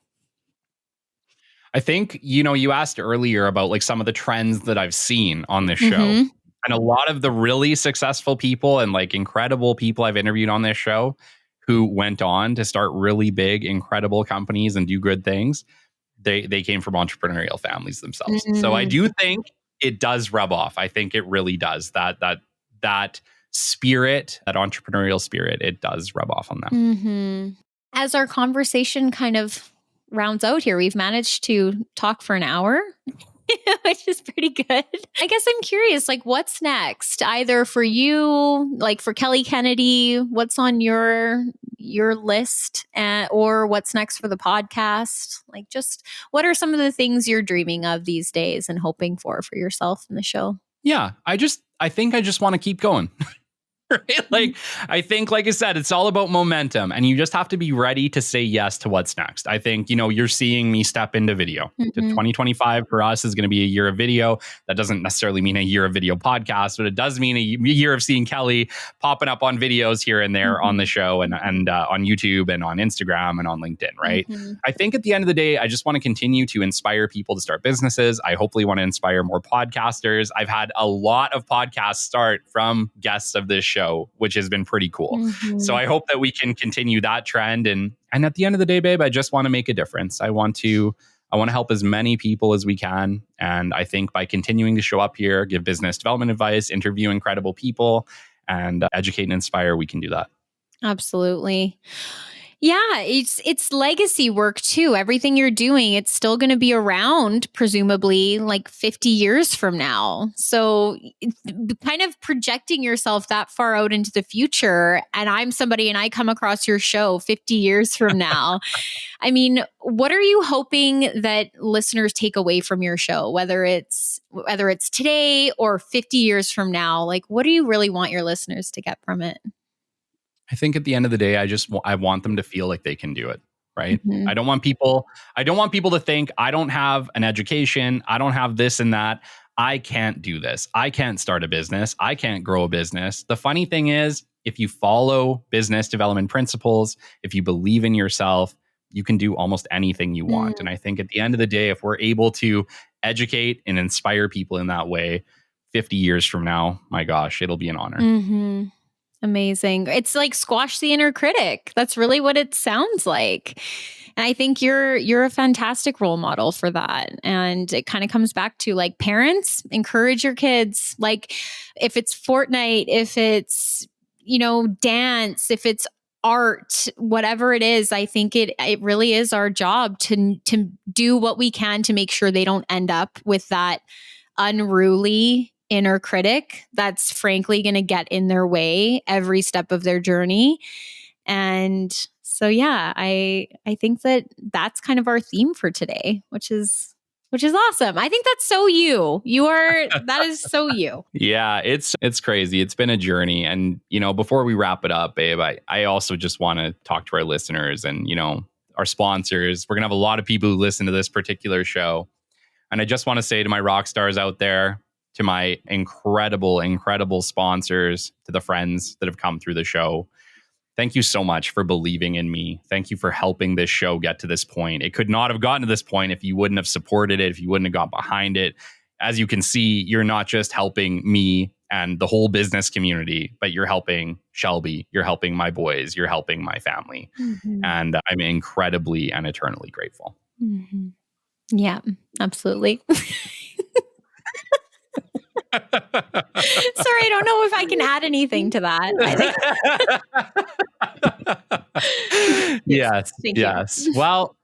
I think, you asked earlier about like some of the trends that I've seen on this show. Mm-hmm. And a lot of the really successful people and like incredible people I've interviewed on this show who went on to start really big, incredible companies and do good things, they came from entrepreneurial families themselves. Mm-hmm. So I do think it does rub off. I think it really does. That spirit, that entrepreneurial spirit, it does rub off on them. Mm-hmm. As our conversation kind of rounds out here, we've managed to talk for an hour. Which is pretty good. I guess I'm curious, like, what's next? Either for you, like for Kelly Kennedy, what's on your list, or what's next for the podcast? Like, just what are some of the things you're dreaming of these days and hoping for yourself in the show? Yeah, I think I just want to keep going. Right? Like, I think, like I said, it's all about momentum, and you just have to be ready to say yes to what's next. I think, you're seeing me step into video. Mm-hmm. 2025 for us is going to be a year of video. That doesn't necessarily mean a year of video podcast, but it does mean a year of seeing Kelly popping up on videos here and there, mm-hmm. on the show and on YouTube and on Instagram and on LinkedIn, right? Mm-hmm. I think at the end of the day, I just want to continue to inspire people to start businesses. I hopefully want to inspire more podcasters. I've had a lot of podcasts start from guests of this show, which has been pretty cool. Mm-hmm. So I hope that we can continue that trend. And at the end of the day, babe, I just want to make a difference. I want to help as many people as we can. And I think by continuing to show up here, give business development advice, interview incredible people, and educate and inspire, we can do that. Absolutely. Yeah, it's legacy work too. Everything you're doing, it's still going to be around, presumably, like 50 years from now. So kind of projecting yourself that far out into the future. And I'm somebody and I come across your show 50 years from now. I mean, what are you hoping that listeners take away from your show, whether it's today or 50 years from now? Like, what do you really want your listeners to get from it? I think at the end of the day, I want them to feel like they can do it, right? Mm-hmm. I don't want people to think I don't have an education, I don't have this and that, I can't do this, I can't start a business, I can't grow a business. The funny thing is, if you follow business development principles, if you believe in yourself, you can do almost anything you want. And I think at the end of the day, if we're able to educate and inspire people in that way, 50 years from now, my gosh, it'll be an honor. Mm-hmm. Amazing. It's like squash the inner critic. That's really what it sounds like. And I think you're a fantastic role model for that. And it kind of comes back to like parents, encourage your kids. Like if it's Fortnite, if it's, dance, if it's art, whatever it is, I think it really is our job to do what we can to make sure they don't end up with that unruly inner critic that's frankly going to get in their way every step of their journey. And so, yeah, I think that's kind of our theme for today, which is awesome. I think that's so you. That is so you. Yeah, it's crazy. It's been a journey. And, before we wrap it up, babe, I also just want to talk to our listeners and, our sponsors. We're going to have a lot of people who listen to this particular show. And I just want to say to my rock stars out there, to my incredible, incredible sponsors, to the friends that have come through the show, Thank you so much for believing in me. Thank you for helping this show get to this point. It could not have gotten to this point if you wouldn't have supported it, if you wouldn't have got behind it. As you can see, you're not just helping me and the whole business community, but you're helping Shelby, you're helping my boys, you're helping my family. And I'm incredibly and eternally grateful. Yeah, absolutely. Sorry, I don't know if I can add anything to that. Yes. Thank you. Well,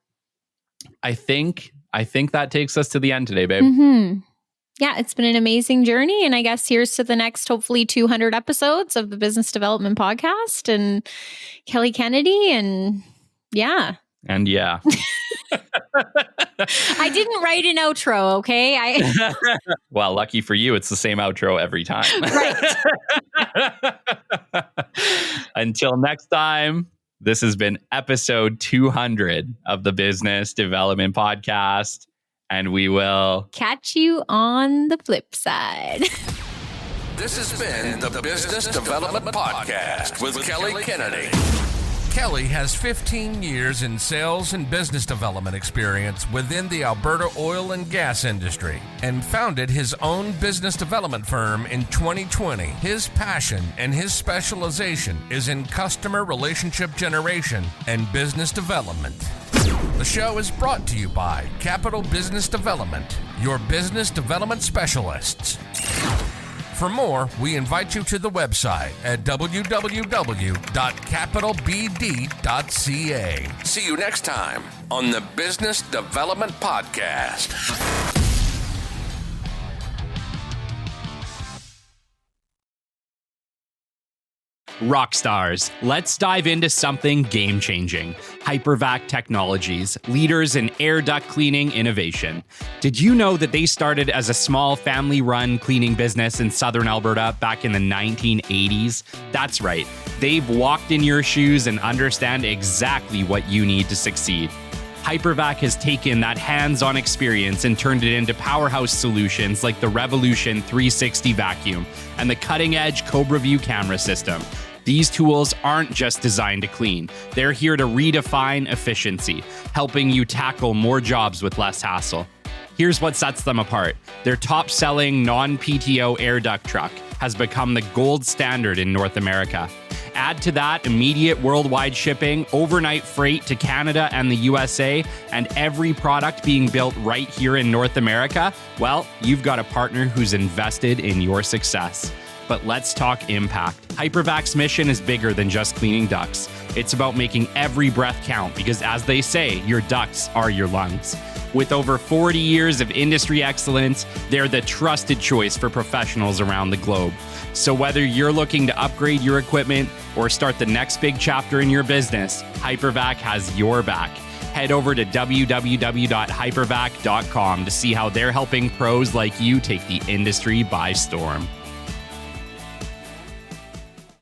I think that takes us to the end today, babe. Yeah, it's been an amazing journey. And I guess here's to the next, hopefully 200 episodes of the Business Development Podcast and Kelly Kennedy. And yeah. I didn't write an outro, okay? Well, lucky for you, it's the same outro every time. Right. Until next time, this has been episode 200 of the Business Development Podcast. And we will catch you on the flip side. This has been the Business Development Podcast with Kelly Kennedy. Kelly has 15 years in sales and business development experience within the Alberta oil and gas industry and founded his own business development firm in 2020. His passion and his specialization is in customer relationship generation and business development. The show is brought to you by Capital Business Development, your business development specialists. For more, we invite you to the website at www.capitalbd.ca. See you next time on the Business Development Podcast. rock stars. Let's dive into something game-changing. Hypervac Technologies, leaders in air duct cleaning innovation. Did you know that they started as a small family-run cleaning business in southern Alberta back in the 1980s? That's right. They've walked in your shoes and understand exactly what you need to succeed. Hypervac has taken that hands-on experience and turned it into powerhouse solutions like the Revolution 360 vacuum and the cutting-edge Cobra View camera system. These tools aren't just designed to clean. They're here to redefine efficiency, helping you tackle more jobs with less hassle. Here's what sets them apart. Their top-selling non-PTO air duct truck has become the gold standard in North America. Add to that immediate worldwide shipping, overnight freight to Canada and the USA, and every product being built right here in North America, well, you've got a partner who's invested in your success. But let's talk impact. Hypervac's mission is bigger than just cleaning ducts. It's about making every breath count because, as they say, your ducts are your lungs. With over 40 years of industry excellence, they're the trusted choice for professionals around the globe. So whether you're looking to upgrade your equipment or start the next big chapter in your business, Hypervac has your back. Head over to www.hypervac.com to see how they're helping pros like you take the industry by storm.